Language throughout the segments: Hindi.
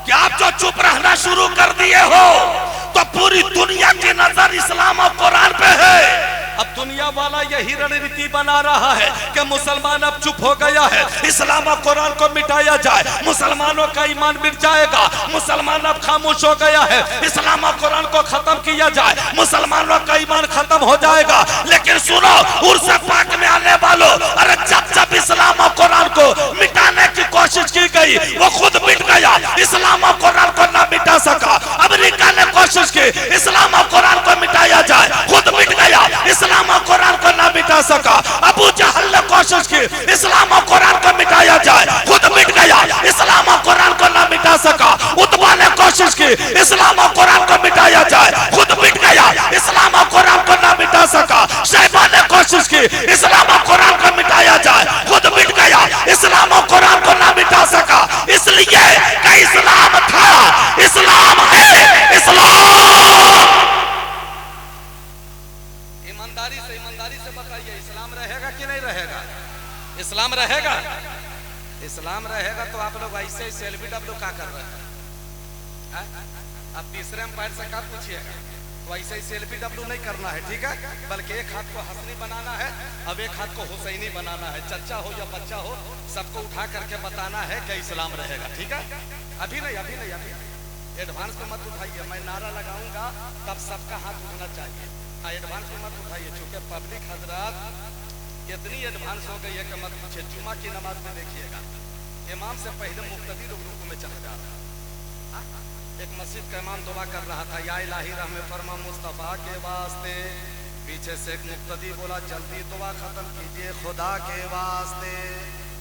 कि आप जो चुप रहना शुरू कर दिए हो तो पूरी दुनिया की नजर इस्लाम और कुरान पे है। अब दुनिया वाला यही रणनीति बना रहा है कि मुसलमान अब चुप हो गया है, इस्लाम और कुरान को मिटाया जाए, मुसलमानों का ईमान मिट जाएगा, मुसलमान अब खामोश हो गया है, इस्लाम और कुरान को खत्म किया जाए, मुसलमानों का ईमान खत्म हो जाएगा। लेकिन सुनो उर्स पाक में आने वालों, अरे जब जब इस्लाम और कुरान को मिटाने की कोशिश की गई वो खुद मिट गया, इस्लाम और कुरान को ना मिटा सका। अमेरिका ने कोशिश की इस्लाम और कुरान को मिटाया जाए, खुद मिट गया, इस्लाम और कुरान को ना मिटा सका। अबू जहल ने कोशिश की इस्लाम और कुरान को मिटाया जाए, खुद मिट गया, इस्लाम और कुरान को ना मिटा सका। उतबा ने कोशिश की इस्लाम और कुरान को मिटाया जाए, खुद मिट गया, इस्लाम और कुरान को ना मिटा सका। शैबा ने कोशिश की इस्लाम और कुरान को मिटाया जाए, खुद मिट गया, इस्लाम और कुरान को ना मिटा सका। इसलिए कि इस्लाम था, इस्लाम है, इस्लाम। ईमानदारी से बताइए, इस्लाम रहेगा कि नहीं रहेगा? इस्लाम रहेगा। इस्लाम रहेगा तो आप लोग ऐसे ही सेल्फी डब्ल्यू क्या कर रहे हैं? अब तीसरे अंपायर से क्या पूछिएगा? तो ऐसे ही सेल्फी डब्ल्यू नहीं करना है, ठीक है, बल्कि एक हाथ को हसनी बनाना है, अब एक हाथ को हुसैनी बनाना है। चच्चा हो या बच्चा हो, सबको उठा करके बताना है कि इस्लाम रहेगा, ठीक है? अभी नहीं एडवांस में मत उठाइए, मैं नारा लगाऊंगा तब सबका हाथ उठना चाहिए। एडवांस में मत उठाइए, चूंकि पब्लिक हजरात इतनी एडवांस हो गई है कि मत पूछिए। जुमा की नमाज में देखिएगा, इमाम से पहले मुक्तदी लोग रुकू में चले जा रहा है। एक मस्जिद का इमाम दुआ कर रहा था, या इलाही रहमे फरमा मुस्तफा के वास्ते। पीछे से एक मुक्तदी बोला, जल्दी दुआ खत्म कीजिए खुदा के वास्ते।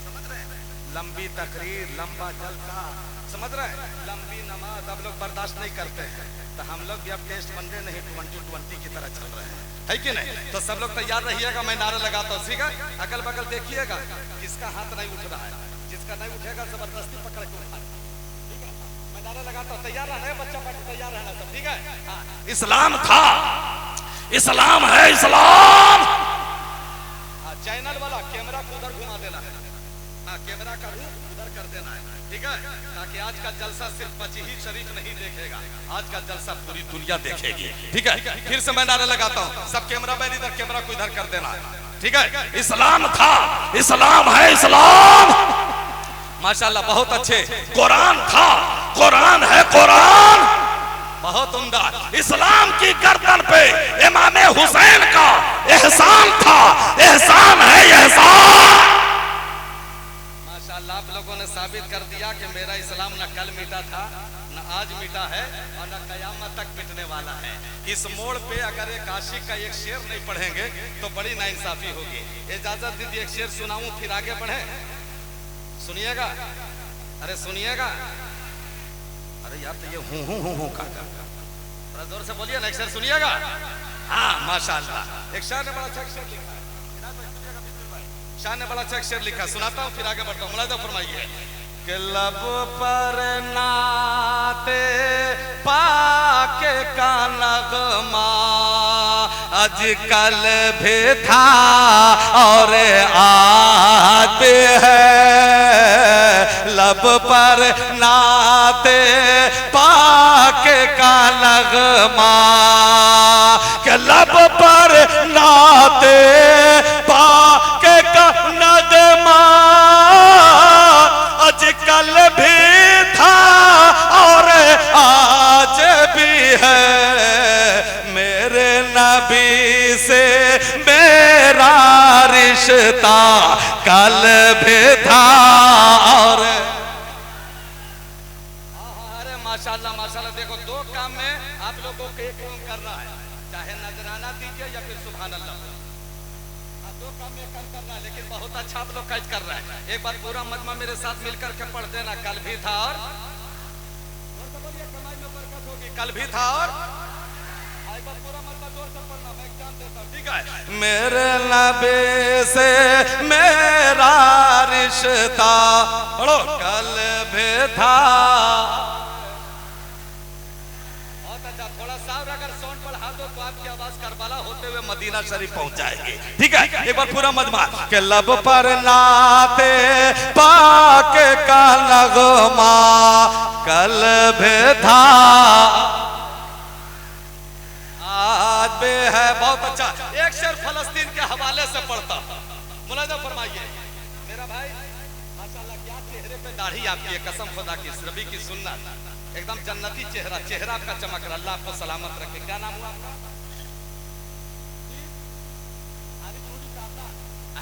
समझ रहे हैं? लंबी तकरीर, लंबा जलसा, समझ रहे हैं? लंबी नमाज अब लोग बर्दाश्त नहीं करते हैं, तो हम लोग भी अब टेस्ट वनडे नहीं 2020 की तरह चल रहे हैं, है कि नहीं? तो सब लोग तैयार रहिएगा, मैं नारा लगाता हूँ, ठीक है? अगल बगल देखिएगा किसका हाथ नहीं उठ रहा है, जिसका नहीं उठेगा जबरदस्ती पकड़ के उठा, ठीक है? मैं नारा लगाता हूँ, तैयार रहना है बच्चा, पार्टी तैयार रहना सब, ठीक है? इस्लाम था, इस्लाम है, इस्लाम। चैनल वाला कैमरा को उधर घुमा देना है, कैमरा का रुख उधर कर देना है, ठीक है? ताकि आज का जलसा सिर्फ बची ही शरीफ नहीं देखेगा, आज का जलसा पूरी दुनिया देखेगी, ठीक है? फिर से मैं नारा लगाता हूँ, सब कैमरा मैन इधर, कैमरा को इधर कर देना है, ठीक है? इस्लाम था, इस्लाम है, इस्लाम। माशाल्लाह, बहुत अच्छे। कुरान था, कुरान है, कुरान बहुत उम्दा। इस्लाम की गर्दन पे इमाम हुसैन का एहसान था, एहसान है, एहसान। आप लोगों ने साबित कर दिया कि मेरा इस्लाम न कल मिटा था, न आज मिटा है, और न कयामत तक मिटने वाला है। इस मोड़ पे अगर एक आशिक का एक शेर नहीं पढ़ेंगे तो बड़ी नाइंसाफी होगी। इजाजत दीजिए एक शेर सुनाऊं, फिर आगे बढ़े। सुनिएगा, अरे सुनिएगा, अरे यार तो ये हूं का थोड़ा जोर से बोलिए ना, एक शेर सुनिएगा। हाँ माशाल्लाह, एक शायर ने बड़ा अच्छा शेर लिखा है, शाह ने बड़ा अच्छा शेर लिखा, सुनाता हूँ फिर आगे बढ़ता हूँ, मुलाज़ा फरमाइए। कि लब पर नाते पाके का नगमा आजकल भी था और आज भी है। लब पर नाते पाके का नगमा, कि लब पर नाते पाके का नगमा आजकल भी था और आज भी है। मेरे नबी से मेरा रिश्ता कल भी था और अरे माशाल्लाह माशाल्लाह। देखो दो काम में आप लोगों को एक काम कर रहा है, चाहे नजराना दीजिए या फिर सुभान अल्लाह, दो काम में काम करना है, लेकिन बहुत अच्छा आप लोग कैच कर रहा है। एक बार पूरा मजमा मेरे साथ मिलकर के पढ़ देना, कल भी था और कमाई में बरकत होगी, कल भी था और एक बार पूरा मजमा जोर से पढ़ना, मैं एग्जाम देता हूं, ठीक है? मेरे नबी से मेरा रिश्ता पढ़ो कल भी था। बहुत अच्छा, थोड़ा सा अगर साउंड बढ़ा दो तो आपकी आवाज करबला होते हुए मदीना शरीफ पहुंच जाएंगे। ठीक है, एक बार पूरा मजमा के लब पर नाते पाक का नगमा कल्ब था आज बे है। बहुत अच्छा, एक शेर फलस्तीन के हवाले से पढ़ता, मुलाजा फरमाइए मेरा भाई। माशाल्लाह क्या चेहरे पे दाढ़ी आपकी है, कसम खुदा की, रबी की सुन्नत, एकदम जन्नती चेहरा, चेहरा आपका चमक रहा। अल्लाह आपको सलामत रखे। क्या नाम हुआ आपका?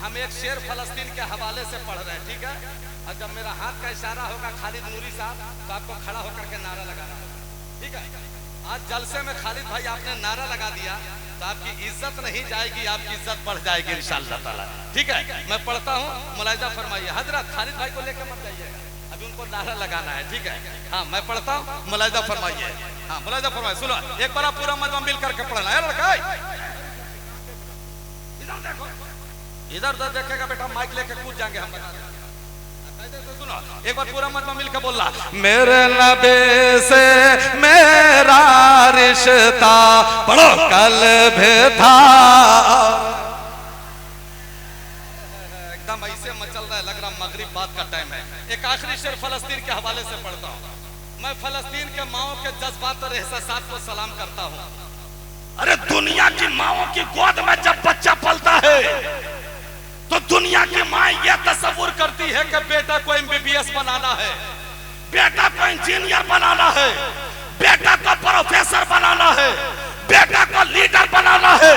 हम एक शेर फलस्तीन के हवाले से पढ़ रहे हैं। ठीक है, और जब मेरा हाथ का इशारा होगा खालिद नूरी साहब, तो आपको खड़ा होकर के नारा लगाना होगा। ठीक है, आज जलसे में खालिद भाई आपने नारा लगा दिया तो आपकी इज्जत नहीं जाएगी, आपकी इज्जत बढ़ जाएगी इंशाअल्लाह ताला। ठीक है, मैं पढ़ता हूँ, मुलाहिजा फरमाइए। हजरत खालिद भाई को लेकर मत जाइएगा, अभी उनको नारा लगाना है। ठीक है, हाँ मैं पढ़ता हूँ, मुलाहिजा फरमाइए। हाँ मुलाहिजा फरमाइए, सुनो एक बार पूरा मजमा मिल करके पढ़ना है लड़का। इधर देखो, इधर उधर देखेगा बेटा, माइक लेके कूद जाएंगे हम। सुनो एक बार पूरा मजमा मिलकर बोला, मेरे नबी से मेरा रिश्ता पढ़ो कल्ब था। एकदम ऐसे मचल रहा है, लग रहा मगरिब बाद का टाइम है। एक आखिरी शेर फलस्तीन के हवाले से पढ़ता हूँ। मैं फलस्तीन के माओ के जज्बात और एहसासात को सलाम करता हूँ। अरे दुनिया की माओ की गोद में जब बच्चा पलता है तो दुनिया की माँ यह तस्वुर करती है कि बेटा को एमबीबीएस बनाना है, बेटा को इंजीनियर बनाना है, बेटा को प्रोफेसर बनाना है, बेटा को लीडर बनाना है।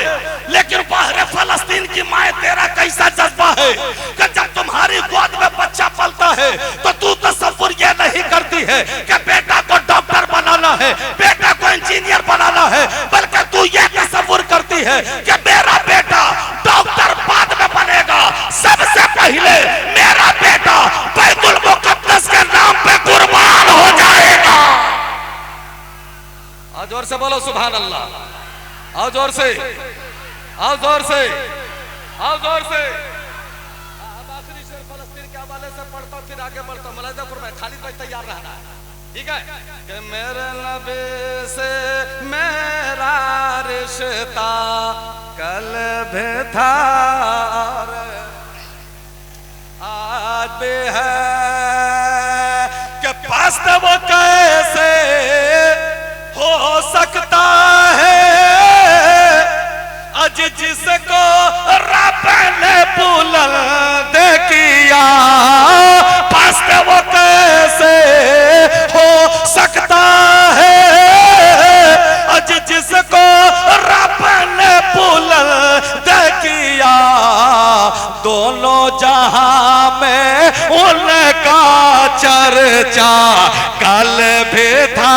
लेकिन बाहर फलस्तीन की माँ तेरा कैसा जज्बा है कि जब तुम्हारी गोद में बच्चा पलता है तो तू तस्वुर यह नहीं करती है कि बेटा को डॉक्टर बनाना है, बेटा को इंजीनियर बनाना है, बल्कि तू यह तस्वुर करती है कि मेरा बेटा डॉक्टर बाद में बनेगा, सबसे पहले मेरा बेटा बैतुल मुकद्दस के नाम पे कुर्बान हो जाएगा। और जोर से बोलो सुभान अल्लाह, और जोर से, और जोर से, और जोर से। अब आखिरी शेर फलस्तीन के हवाले से पढ़ता फिर आगे बढ़ता। मुलाहिजा फरमाए, खालिद भाई तैयार रहना है। ठीक है, कि मेरे नबी से मेरा रिश्ता कल्ब था आज भी है कि वास्तव कैसे हो सकता है आज जिसको रब ने बुलंद किया। वास्तव कैसे हो सकता है आज जिसको रब ने बुलंद किया। दोनों जहां में उनका चर्चा कल भी था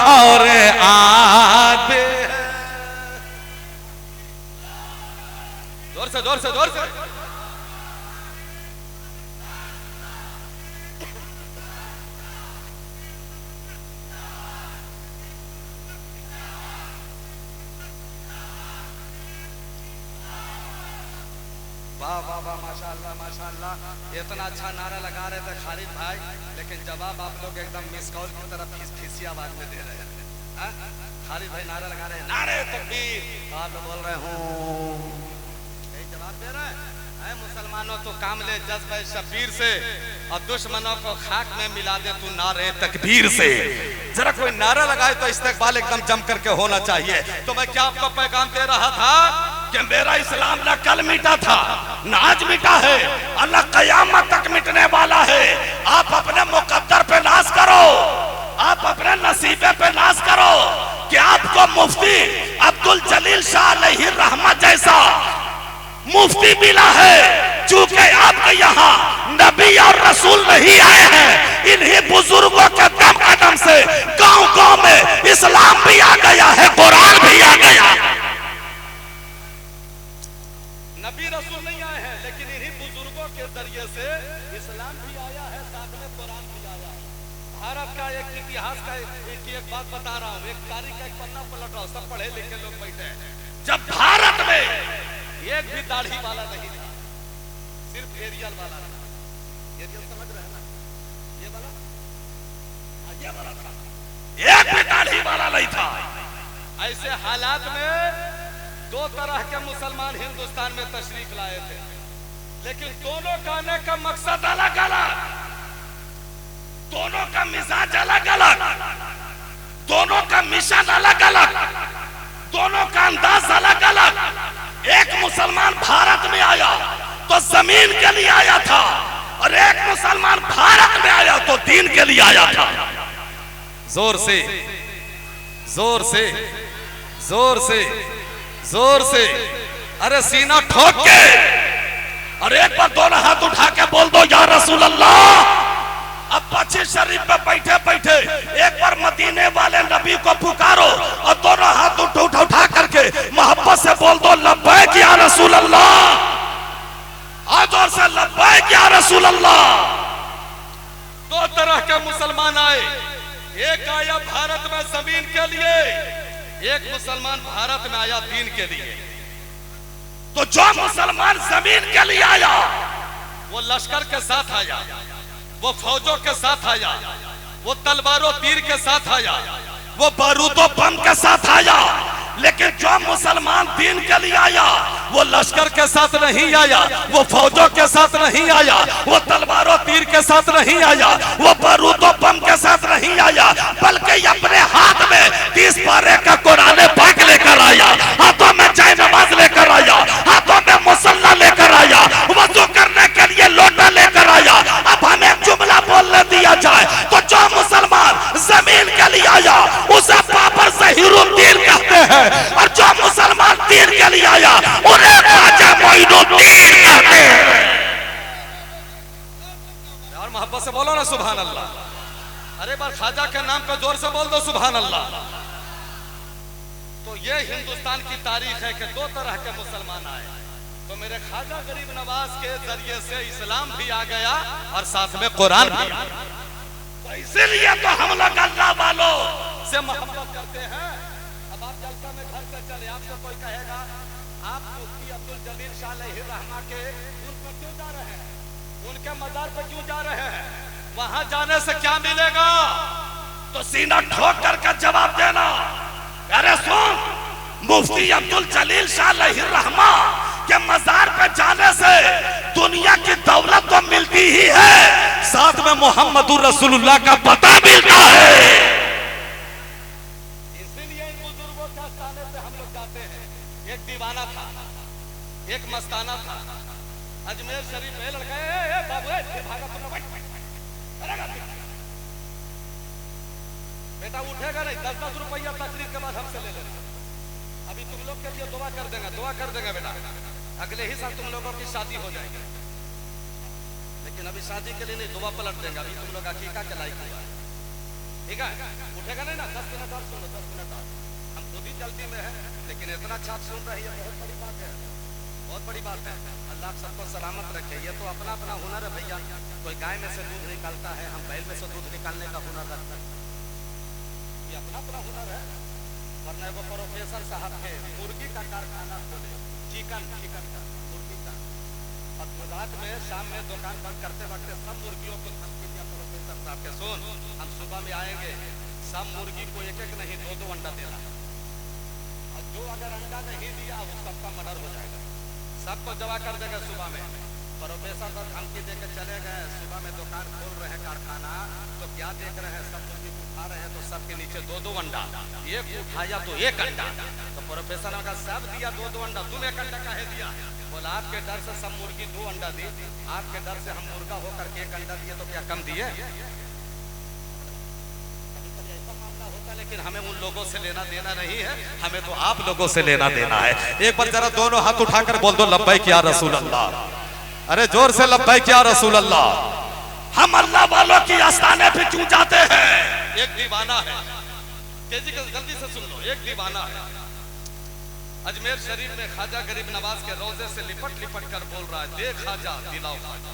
और आज भी है। जोर से जोर से जोर से। वाह वाह वाह, माशाअल्लाह माशाअल्लाह, इतना अच्छा नारा लगा रहे थे खालिद भाई, लेकिन जवाब आप लोग एकदम मिस कॉल की तरफ खिसी आवाज में दे रहे हैं। खालिद भाई नारा लगा रहे हैं, नारे तकबीर, आप लोग बोल रहे हूँ, यही जवाब दे रहे हैं। मुसलमानों तो काम ले जज्बे शबीर से और दुश्मनों को खाक में मिला दे तू नारे तकबीर से। जरा कोई नारा लगाए तो इस्तेकबाल एकदम जम करके होना चाहिए। तो मैं क्या आपको पैगाम दे रहा था कि मेरा इस्लाम ना कल मिटा था ना आज मिटा है, अल्लाह कयामत तक मिटने वाला है। आप अपने मुकद्दर पे नाज करो, आप अपने नसीबे पे नाज करो कि आपको मुफ्ती अब्दुल जलील शाह अलैहि रहमत जैसा मुफ्ती मिला है। चूंकि आपके यहाँ नबी और रसूल नहीं आए हैं, इन्हीं बुजुर्गों के दम कदम से गांव गांव में इस्लाम भी आ गया है, कुरान भी आ गया है। नबी रसूल नहीं आए हैं, लेकिन इन्हीं बुजुर्गों के जरिए से इस्लाम भी आया है, साथ में कुरान भी आया है। भारत का एक इतिहास का एक बात बता रहा हूँ, एक तारीख का एक पन्ना पलट रहा हूँ, सब पढ़े लिखे लोग बैठे हैं। जब भारत में एक भी दाढ़ी वाला नहीं था, सिर्फ एरियल वाला था। एरियल समझ रहे हैं ना, ये वाला, ये वाला था, एक भी दाढ़ी वाला नहीं था। ऐसे हालात में दो तरह के मुसलमान हिंदुस्तान में तशरीफ लाए थे, लेकिन दोनों का आने का मकसद अलग अलग, दोनों का मिजाज अलग अलग, दोनों का मिशन अलग अलग, दोनों का अंदाज अलग अलग। एक मुसलमान भारत में आया तो जमीन के लिए आया था, और एक मुसलमान भारत में आया तो दीन के लिए आया था। जोर से जोर से जोर से जोर से, अरे सीना ठोक के, और एक बार दोनों हाथ उठा के बोल दो या रसूल अल्लाह। अब बच्चे शरीफ पे बैठे बैठे एक बार मदीने वाले नबी को पुकारो, और दोनों हाथ उठा करके मोहब्बत से बोल दो लब्बैक या रसूल अल्लाह। आज और से लब्बैक या रसूल अल्लाह। दो तरह के मुसलमान आए, एक आया भारत में जमीन के लिए, एक मुसलमान भारत में आया दीन के लिए। तो जो मुसलमान जमीन के लिए आया वो लश्कर के साथ आया, वो फौजों के साथ आया, वो तलवारों तीर के साथ आया, वो बारूदों बम के साथ आया। लेकिन जो मुसलमान दीन के लिए आया वो लश्कर के साथ नहीं आया, वो फौजों के साथ नहीं आया, वो तलवारों तीर के साथ नहीं आया, वो बारूदों बम के साथ नहीं आया, बल्कि अपने हाथ में 30 पारे का कुरान पाक लेकर आया, हाथों में जय नमाज लेकर आया, हाथों में मुसल्ला लेकर आया, वजू करने के लिए लोटा लेकर आया। अब हमें एक जुमला बोलने दिया जाए तो जो मुसलमान जमीन के लिए आया उसे बाबर ज़हीरुद्दीन कहते हैं, और जो मुसलमान दीन के लिए आया उन्हें ख्वाजा मोइनुद्दीन कहते हैं। यार मोहब्बत से बोलो ना सुभान अल्लाह। अरे बार ख्वाजा के नाम पे जोर से बोल दो सुभान अल्लाह। तो ये हिंदुस्तान की तारीख है कि दो तरह के मुसलमान आए, तो मेरे ख्वाजा गरीब नवाज के जरिए से इस्लाम भी आ गया और साथ में कुरान भी आ गया। तो इसीलिए तो हम लोग अल्लाह वालों से मोहब्बत करते हैं। अब आप जलसा में घर से चले, आपसे कोई कहेगा आप मुफ्ती अब्दुल जलील शाह अलैहि रहमा के उन पर क्यों जा रहे हैं, उनके मजार पर क्यों जा रहे हैं, वहां जाने से क्या मिलेगा? तो सीना ठोक कर जवाब देना, अरे सुन, मुफ्ती अब्दुल जलील शाह अलैहि रहमा के मजार पे जाने से दुनिया की दौलत तो मिलती ही है, साथ में मोहम्मदुर रसूलुल्लाह का पता मिलता है। इसीलिए इन बुजुर्गों के आस्थाने पे हम लोग जाते हैं। एक दीवाना था, एक मस्ताना था, अजमेर शरीफ में लड़का बेटा उठेगा नहीं, 10-10 रुपया तकरीर के बाद हमसे ले लेना। अभी तुम लोग के लिए दुआ कर देंगे, दुआ कर देंगे बेटा, अगले ही साल तुम लोगों की शादी हो जाएगी। लेकिन अभी शादी के लिए नहीं, दुआ पलट देंगे, अभी तुम लोग अकीका के लायक हुआ, ठीक है? उठेगा नहीं ना, 10 मिनट और सुन लो, 10 मिनट और। हम खुद ही जल्दी में है, लेकिन इतना अच्छा सुन रही है, बहुत बड़ी बात है, बहुत बड़ी बात है। अल्लाह सबको सलामत रखे। ये तो अपना अपना हुनर है भैया, कोई गाय में से दूध निकालता है, हम बैल में से दूध निकालने का हुनर रखते हैं, ये अपना अपना हुनर है। वरना वो प्रोफेसर साहब के मुर्गी का कारखाना खोले, चिकन का मुर्गी का, और रात में शाम में दुकान बंद करते वक्त सब मुर्गियों को धमकी दिया प्रोफेसर साहब के, सुन हम सुबह में आएंगे, सब मुर्गी को एक एक नहीं 2-2 अंडा देना, और जो अगर अंडा नहीं दिया वो सबका मर्डर हो जाएगा, सबको जवा कर देगा सुबह में। प्रोफेसर पर धमकी दे के चले गए, सुबह में दुकान खोल रहे हैं कारखाना, तो क्या देख रहे हैं, सब मुर्गी उठा रहे हैं, तो सबके नीचे 2-2 अंडा, एक उठाया तो 1 अंडा, तो प्रोफेसर ने कहा सब दिया 2-2 अंडा, तुम 1 अंडा काहे दिया? बोला आपके डर से सब मुर्गी 2 अंडा दी, आपके डर से हम मुर्गा होकर के 1 अंडा दिए, तो क्या कम दिए? ऐसा मामला होता, लेकिन हमें उन लोगों से लेना देना नहीं है, हमें तो आप लोगों से लेना देना है। एक बार जरा दोनों हाथ उठाकर बोल दो लब्बैक या रसूल अल्लाह। अरे जोर से लब्बैक या रसूल अल्लाह। हम अल्लाह वालों की आस्थाने पे क्यों जाते हैं? एक दीवाना है, तेजी से जल्दी से सुन लो, एक दीवाना है अजमेर शरीफ में ख्वाजा गरीब नवाज के रोजे से लिपट लिपट कर बोल रहा है, देख ख्वाजा दिलाओ ख्वाजा,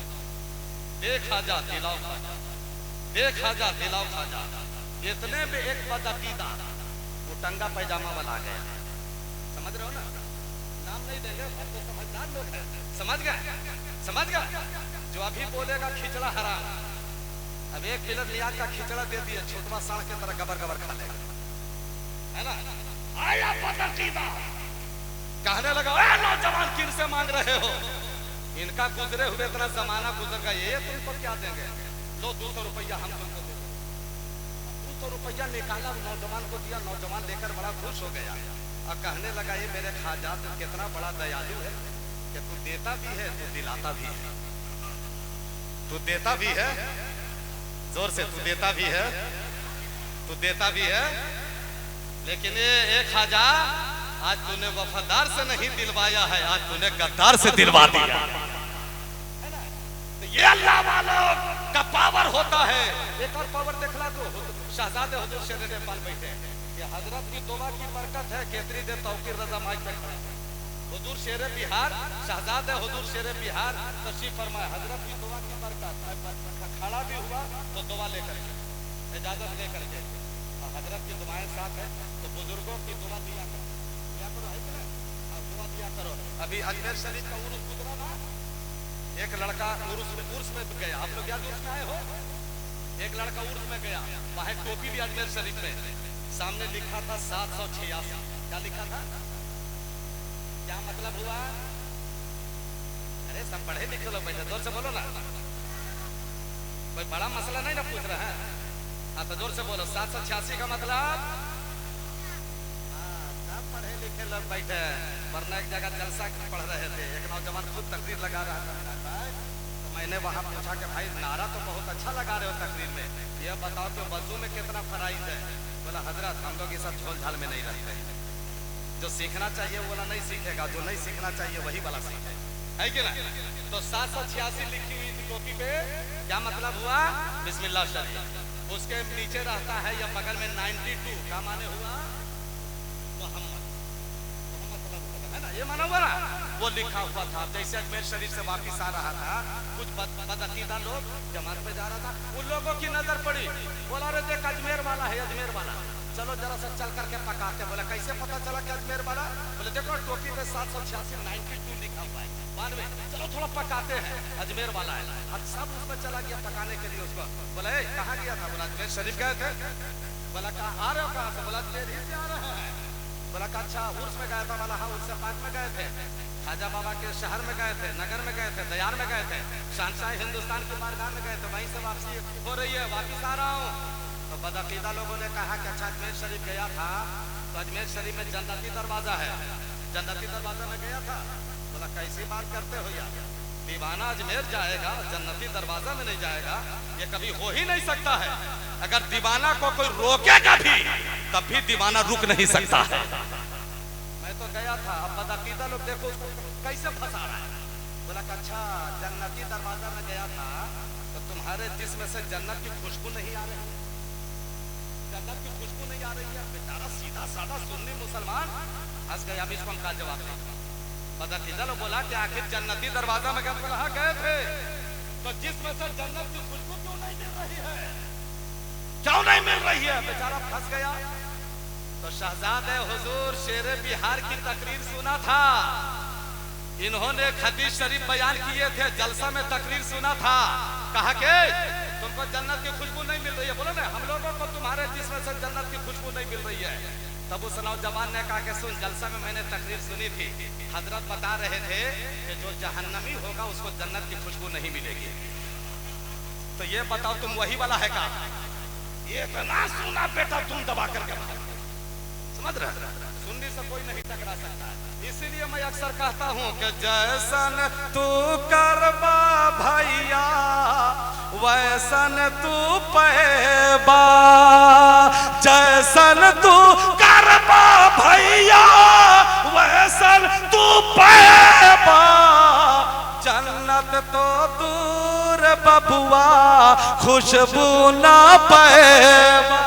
देख ख्वाजा दिलाओ ख्वाजा, देख ख्वाजा दिलाओ ख्वाजा। इतने में एक बदअकीदा वो टंगा पैजामा वाला गया, समझ रहे हो ना, नाम नहीं देंगे, हम तो समझदार लोग हैं, समझ गए, समझ गए। जो अभी बोलेगा खिचड़ा हराम, अब 1 किलो लिया का खिचड़ा दे दिए, छोटवा साढ़ के तरह गबर गबर खा लेगा, है ना? आया बदअकीदा कहने लगा, ए नौजवान किन से मांग रहे हो? इनका गुजरे हुए इतना जमाना गुजर गया, ये तुमको क्या देंगे? लो 200 रुपया हम तुमको दे देंगे। 200 रुपया निकाला, नौजवान को दिया। नौजवान लेकर बड़ा खुश हो गया और कहने लगा, ये मेरे ख्वाजा तो कितना बड़ा दयालु है कि तू देता भी है, तू दिलाता भी है। तू देता भी है, जोर से, तू देता भी है, तू देता भी है। लेकिन ये ख्वाजा, आज तूने वफादार से नहीं दिलवाया है, आज तूने गद्दार से दिलवा दिया। तो ये अल्लाह वालों का पावर होता है। एक और पावर देखला तो शहजादे हुजूर शेर नेपाल बैठे, ये हजरत की दुआ की बरकत है। केतरी दे तौकीर रजा माइक पे खड़ा है। हुजूर शेर बिहार, शहजादे हुजूर शेर बिहार तशरीफ फरमाए। हजरत की दुआ की बरकत, खड़ा भी हुआ तो दुआ लेकर के, इजाजत लेकर के। हजरत की दुआएं साथ है तो बुजुर्गों की दुआ दिया करो, है कि नहीं? दुआ दिया करो। अभी अजमेर शरीफ का उर्स गुजरा ना, एक लड़का उर्स में गया। आप लोग क्या उर्स में आए हो? एक लड़का उर्स में गया, वहां टोपी भी अजमेर शरीफ में, सामने लिखा था 786। क्या लिखा था? क्या मतलब हुआ? अरे सब पढ़े लिखे लोग बैठे, जोर से बोलो ना, कोई बड़ा मसला नहीं ना पूछ रहे हैं। हाँ तो जोर से बोलो, 786 का मतलब? सब पढ़े लिखे लोग बैठे, वरना एक जगह जलसा पढ़ रहे थे, एक नौजवान खुद तकरीर लगा रहा था, तो मैंने वहां पूछा कि भाई नारा तो बहुत अच्छा लगा रहे हो तकरीर में, ये बताओ कि वजू में कितना फराइज है? बोला हजरत हम लोग ये सब झोल झाल में नहीं रहते, जो सीखना चाहिए वो वाला नहीं सीखेगा, जो नहीं सीखना चाहिए वही वाला सीखे, है कि नहीं? तो 786 लिखी हुई थी टोपी पे, क्या मतलब हुआ? बिस्मिल्लाह शरीफ। उसके नीचे रहता है या बगल में 92 का माने हुआ है ना, ये माना हुआ ना, वो लिखा हुआ था। जैसे अजमेर शरीफ से वापिस आ रहा था, कुछ बदअकीदा लोग जमात पे जा रहा था, उन लोगों की नजर पड़ी, बोला रे देख अजमेर वाला है, अजमेर वाला, चलो जरा सा चल करके पकाते। बोला कैसे पता चला कि अजमेर वाला? बोले देखो टोपी पे 786 92 लिखा हुआ है, 92, चलो थोड़ा पकाते हैं, अजमेर वाला है। अब सब उसमें चला गया पकाने के लिए उसको। बोला कहाँ गया था? बोला अजमेर शरीफ गए थे। बोला कहाँ आ रहे हो? कहाँ से? बोला अजमेर ही से आ रहे हैं। बोला अच्छा उर्स में गया था? बोला हाँ उर्स पाक में गए थे, खाजा बाबा के शहर में गए थे, नगर में गए थे, दयार में गए थे, शहंशाह हिंदुस्तान की बारगाह में गए थे, वहीं से वापसी हो रही है, वापिस आ रहा हूँ। तो बदअकीदा लोगों ने कहा कि अच्छा अजमेर शरीफ गया था, तो अजमेर शरीफ में जन्नती दरवाजा है, जन्नती दरवाजा में गया था। बोला कैसी बात करते हो यार, दीवाना अजमेर जाएगा जन्नती दरवाजा में नहीं जाएगा, ये कभी हो ही नहीं सकता है। अगर दीवाना को कोई रोकेगा भी तब भी दीवाना रुक नहीं सकता है। मैं तो गया था, अब बदअकीदा लोग देखो उसको कैसे फंसा रहा है। बोला अच्छा जन्नती दरवाजा में गया था, तो तुम्हारे जिस्म से जन्नत की खुशबू नहीं आ रही? जन्नत की खुशबू नहीं आ रही है? बेचारा सीधा साधा सुन्नी मुसलमान हंस गया। अभी इसको हम क्या जवाब दें? बदअकीदा लोग बोला कि आखिर जन्नती दरवाजा में गए? बोला हाँ गए थे। तो जिसमें से जन्नत की खुशबू क्यों नहीं मिल रही है? क्यों नहीं मिल रही है? बेचारा फंस गया। तो शहजादे हुजूर शेर बिहार की तकरीर सुना था, इन्होंने हदीस शरीफ बयान किए थे, जलसा में तकरीर सुना था, कहा कि तुमको जन्नत की खुशबू नहीं मिल रही है। बोलो ना हम लोगों को तुम्हारे जिस्म से जन्नत की खुशबू नहीं मिल रही है। तब उस नौजवान ने कहा कि सुन, जलसा में मैंने तकरीर सुनी थी, हजरत बता रहे थे कि जो जहन्नमी होगा उसको जन्नत की खुशबू नहीं मिलेगी। तो ये बताओ तुम वही वाला है का? ये तो ना सुना बेटा तुम दबा करके समझ रहे, सुनने से कोई नहीं टकरा सकता है। इसीलिए मैं अक्सर कहता हूँ कि जैसन तू करबा भैया वैसन तू पैबा, जैसन तू करबा भैया वैसन तू पैबा, जन्नत तो दूर बबुआ खुशबू ना पैबा।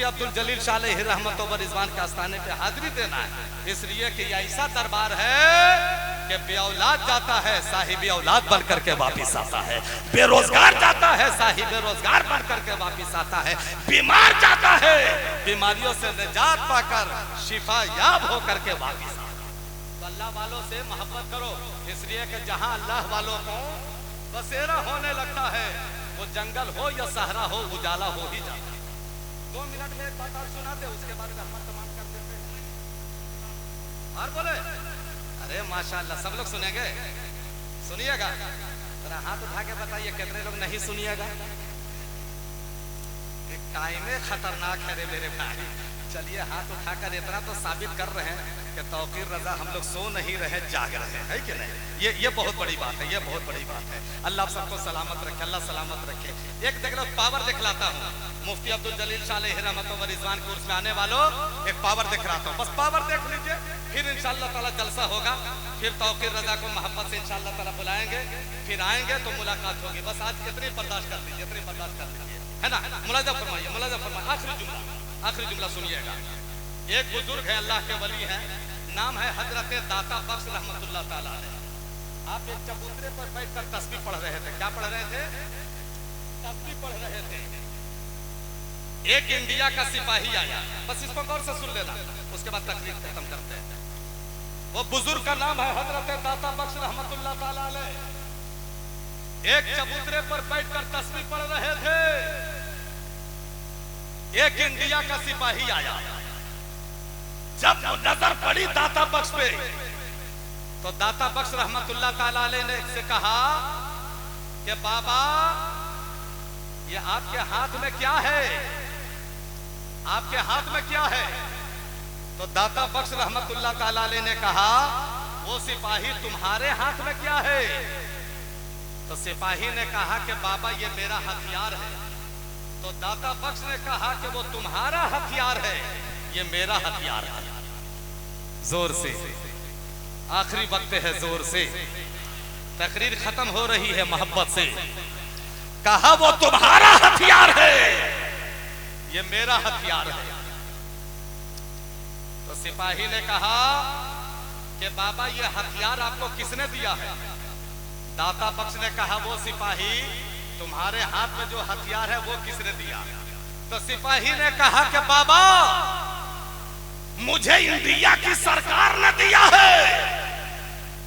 अब्दुल जलील शाह रहमत व रिजवान के आस्थाने पे हाजिरी देना है, इसलिए कि ऐसा दरबार है कि बेऔलाद जाता है साहिब औलाद बन करके वापिस आता है, बेरोजगार जाता है साहिब बेरोजगार बन करके वापिस आता है, बीमार जाता है बीमारियों से निजात पाकर शिफा याब हो करके वापिस आता है। तो अल्लाह वालों से मोहब्बत करो, इसलिए कि जहां अल्लाह वालों को बसेरा होने लगता है, वो जंगल हो या सहरा हो उजाला हो ही जाता है। 2 मिनट में एक बात और सुना दे, उसके बाद रहमत तमाम कर देते हैं। और बोले अरे माशाल्लाह, सब लोग सुनेंगे, सुनिएगा। जरा हाथ उठा के बताइए कितने लोग नहीं सुनिएगा। टाइम खतरनाक है रे मेरे भाई। चलिए हाथ उठाकर इतना तो साबित कर रहे हैं कि तौकीर रजा हम लोग सो नहीं रहे, जाग रहे हैं, है कि नहीं। ये बहुत बड़ी बात है, ये बहुत बड़ी बात है। अल्लाह सबको सलामत रखे, अल्लाह सलामत रखे। एक देख लो पावर दिखलाता हूँ, मुफ्ती अब्दुल जलील शाह अलैहि रहमत व रिजवान के उर्स में आने वालों एक पावर दिखलाता हूँ। बस पावर देख लीजिए, फिर इंशाअल्लाह ताला जलसा होगा। फिर तौकीर रजा को मोहब्बत से इंशाअल्लाह ताला बुलाएंगे, फिर आएंगे तो मुलाकात होगी। बस आज इतनी बर्दाश्त कर लीजिए, इतनी बर्दाश्त कर लीजिए, है ना। मुलाजा फरमाइए, मुलाजा फरमाइए। आखिरी जुमला सुनिएगा। एक बुजुर्ग है, अल्लाह के वली हैं, नाम है हजरत दाता बख्श रहमतुल्लाह ताला अलैह। आप एक चबूतरे पर बैठकर तस्बीह पढ़ रहे थे। क्या पढ़ रहे थे? तस्बीह पढ़ रहे थे। एक इंडिया का सिपाही आया, बस इसको गौर से सुन लेना, उसके बाद तकरीर खत्म करते हैं। वो बुजुर्ग का नाम है हजरत दाता बख्श रहमतुल्लाह ताला अलैह। एक चबूतरे पर बैठकर तस्बीह पढ़ रहे थे। एक इंडिया का सिपाही आया। जब नजर पड़ी दाता बख्श पे, तो दाता बख्श रहमतुल्लाह ताला अलैह ने से कहा कि बाबा ये आपके हाथ में क्या है? आपके हाथ में क्या है? तो दाता बख्श रहमतुल्लाह ताला अलैह ने कहा वो सिपाही तुम्हारे हाथ में क्या है? तो सिपाही ने कहा कि बाबा ये मेरा हथियार है। तो दाता बख्श ने कहा कि वो तुम्हारा हथियार है, ये मेरा हथियार है। जोर से, आखिरी वक्त है, जोर से। तकरीर खत्म हो रही है मोहब्बत से। कहा वो तुम्हारा हथियार है, ये मेरा हथियार है। तो सिपाही ने कहा कि बाबा ये हथियार आपको किसने दिया है? दाता बख्श ने कहा वो सिपाही तुम्हारे हाथ में जो हथियार है वो किसने दिया? तो सिपाही ने कहा कि बाबा मुझे इंडिया की सरकार ने दिया है।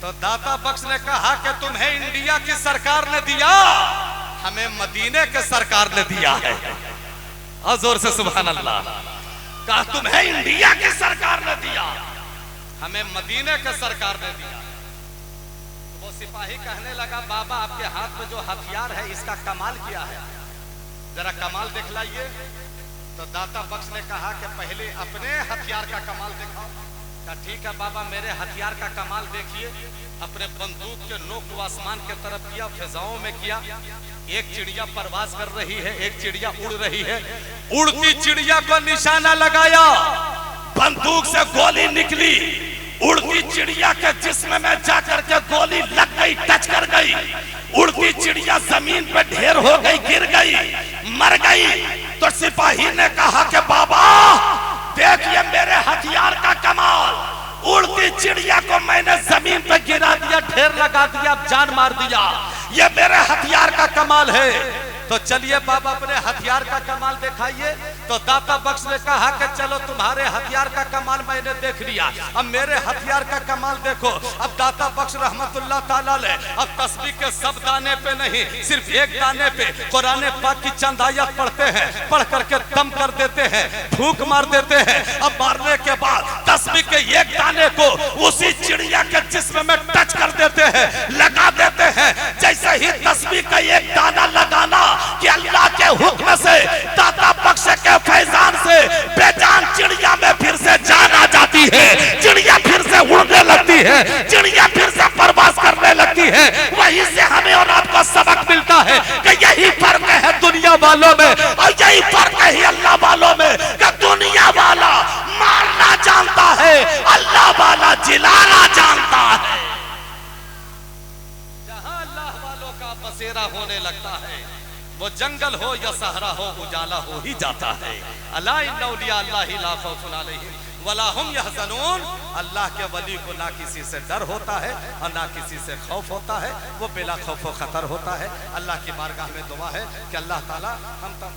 तो दाता बख्श ने कहा कि तुम्हें इंडिया की सरकार ने दिया, हमें मदीने के सरकार ने दिया है। और जोर से सुभान अल्लाह। कहा तुम्हें इंडिया की सरकार ने दिया, हमें मदीने के सरकार ने दिया। वो सिपाही कहने लगा बाबा आपके हाथ में जो हथियार है इसका कमाल क्या है, जरा कमाल दिखलाइए। तो दाता बख्श ने कहा कि पहले अपने हथियार का कमाल दिखाओ। कहा ठीक है बाबा मेरे हथियार का कमाल देखिए। अपने बंदूक के नोक को आसमान की तरफ किया, फिजाओं में किया। एक चिड़िया परवाज कर रही है, एक चिड़िया उड़ रही है। उड़ती चिड़िया को निशाना लगाया, बंदूक से गोली निकली, उड़ती चिड़िया के जिस्म में जाकर के गोली लग गई, टच कर गई। उड़ती चिड़िया जमीन पे ढेर हो गई, गिर गई, मर गई। तो सिपाही ने कहा कि बाबा देखिए मेरे हथियार का कमाल, उड़ती चिड़िया को मैंने जमीन पे गिरा दिया, ढेर लगा दिया, जान मार दिया, ये मेरे हथियार का कमाल है। तो चलिए बाबा अपने हथियार का कमाल दिखाइए। तो दाता बख्श ने कहा कि चलो तुम्हारे हथियार का कमाल मैंने देख लिया, अब मेरे हथियार का कमाल देखो। अब दाता बख्श रहमतुल्लाह ताला अलैह अब तस्बीह के सब दाने पे नहीं, सिर्फ एक दाने पे कुरान पाक की चंद आयत पढ़ते हैं, पढ़ करके दम कर देते हैं, फूंक मार देते हैं। अब मारने के बाद तस्बीह के एक दाने को उसी चिड़िया के जिस्म में टच कर देते हैं, लगा देते हैं। जैसे ही तस्बीह का एक दाना लगाना कि अल्लाह के हुक्म से दाता बख्श के फैजान से बेजान चिड़िया में फिर से जान आ जाती है, चिड़िया फिर से उड़ने लगती है, चिड़िया फिर से परवाज करने लगती है। वहीं से हमें और आपको सबक मिलता है कि यही फर्क है दुनिया वालों में और यही फर्क है अल्लाह वालों में कि दुनिया वाला मारना जानता है, अल्लाह वाला जिलाना जानता है। जहां अल्लाह वालों का बसेरा होने लगता है, वो जंगल हो या सहरा हो, उजाला हो ही जाता है। अला इन्ना औलिया अल्लाहि ला खौफुन अलैहिम वला हुम यहज़नून। अल्लाह के वली को ना किसी से डर होता है और ना किसी से खौफ होता है, वो बिला खौफ व खतर होता है। अल्लाह की बारगाह में दुआ है कि अल्लाह ताला हम तब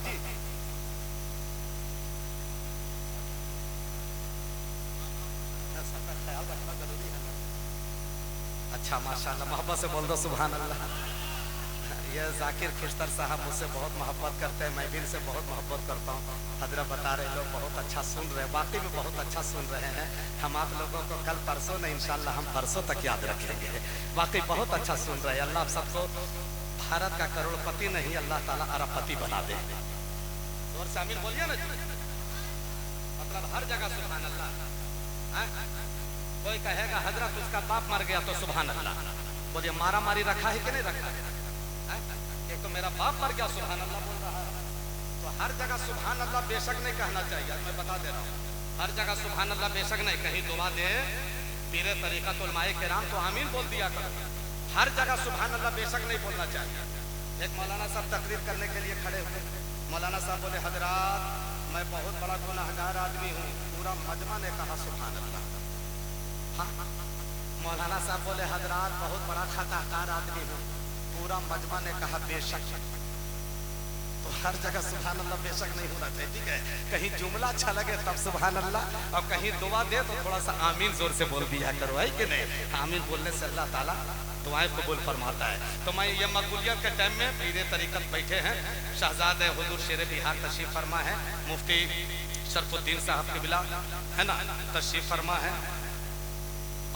अच्छा माशाल्लाह मोहब्बत से बोल दो सुभान अल्लाह। ये जाकिर खुशतर साहब मुझसे बहुत मोहब्बत करते हैं, मैं भी इनसे बहुत मोहब्बत करता हूँ। हजरत बता रहे लोग बहुत अच्छा सुन रहे हैं, वाकई में बहुत अच्छा सुन रहे हैं। हम आप लोगों को कल परसों नहीं, इंशाल्लाह हम परसों तक याद रखेंगे। वाकई बहुत अच्छा सुन रहे हैं। अल्लाह आप सबको भारत का करोड़पति नहीं, अल्लाह ताला अरबपति बना दे। और शामिल बोलिए ना, मतलब हर जगह सुभान अल्लाह। कोई कहेगा हजरत उसका बाप मर गया तो सुभान अल्लाह, बोलिए मारा मारी रखा है कि नहीं रखा है? एक तो मेरा बाप मर गया सुभान अल्लाह बोल रहा है। तो हर जगह सुभान अल्लाह बेशक नहीं कहना चाहिए, मैं बता दे रहा हूँ। हर जगह सुभान अल्लाह बेशक नहीं, कहीं दुआ दे पीरे तरीक़त उलमाए किराम तो आमीन बोल दिया करो। हर जगह सुभान अल्लाह बेशक नहीं बोलना चाहिए। एक मौलाना साहब तकरीर करने के लिए खड़े हुए। मौलाना साहब बोले हजरात मैं बहुत बड़ा गुनाहगार आदमी हूँ। पूरा मजमा ने कहा सुभान अल्लाह। हाँ, मौलाना साहब बोले हजरात बहुत बड़ा खताकार आदमी हूँ। पूरा मजमा ने कहा बेशक। तो हर जगह सुभान अल्लाह बेशक नहीं होना चाहिए, ठीक है? कहीं जुमला अच्छा लगे तब सुभान अल्लाह, और कहीं दुआ दे तो थोड़ा सा आमीन जोर से बोल दिया करो, है कि नहीं? आमीन बोलने से अल्लाह ताला दुआएं कबूल फरमाता है। तो मैं ये मकबूलियत के टाइम में पीरे तरीक़त बैठे हैं, शहजादे हुजूर शेर बिहार तशरीफ फरमा है, मुफ्ती शरफुद्दीन साहब किबला है ना तशरीफ फरमा है,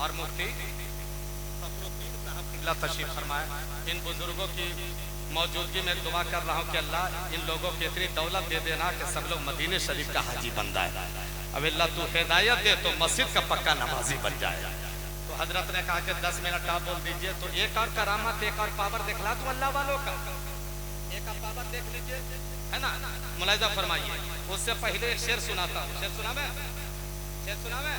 और मुफ्ती फखरुद्दीन साहब किबला तशरीफ फरमा है। इन बुजुर्गों की मौजूदगी में दुआ कर रहा हूँ कि अल्लाह इन लोगों की इतनी दौलत दे देना कि सब लोग मदीने शरीफ का हाजी बन जाए। अब अल्लाह तू हिदायत दे तो मस्जिद का पक्का नमाजी बन जाए। तो हजरत ने कहा कि 10 मिनट आप बोल दीजिए, तो एक और करामत, एक और पावर दिखला दूं अल्लाह वालों का। एक और पावर देख लीजिए, है ना? मुलाहिजा फरमाइए। उससे पहले एक शेर सुनाता हूँ। शेर सुना मैं? शेर सुना मैं?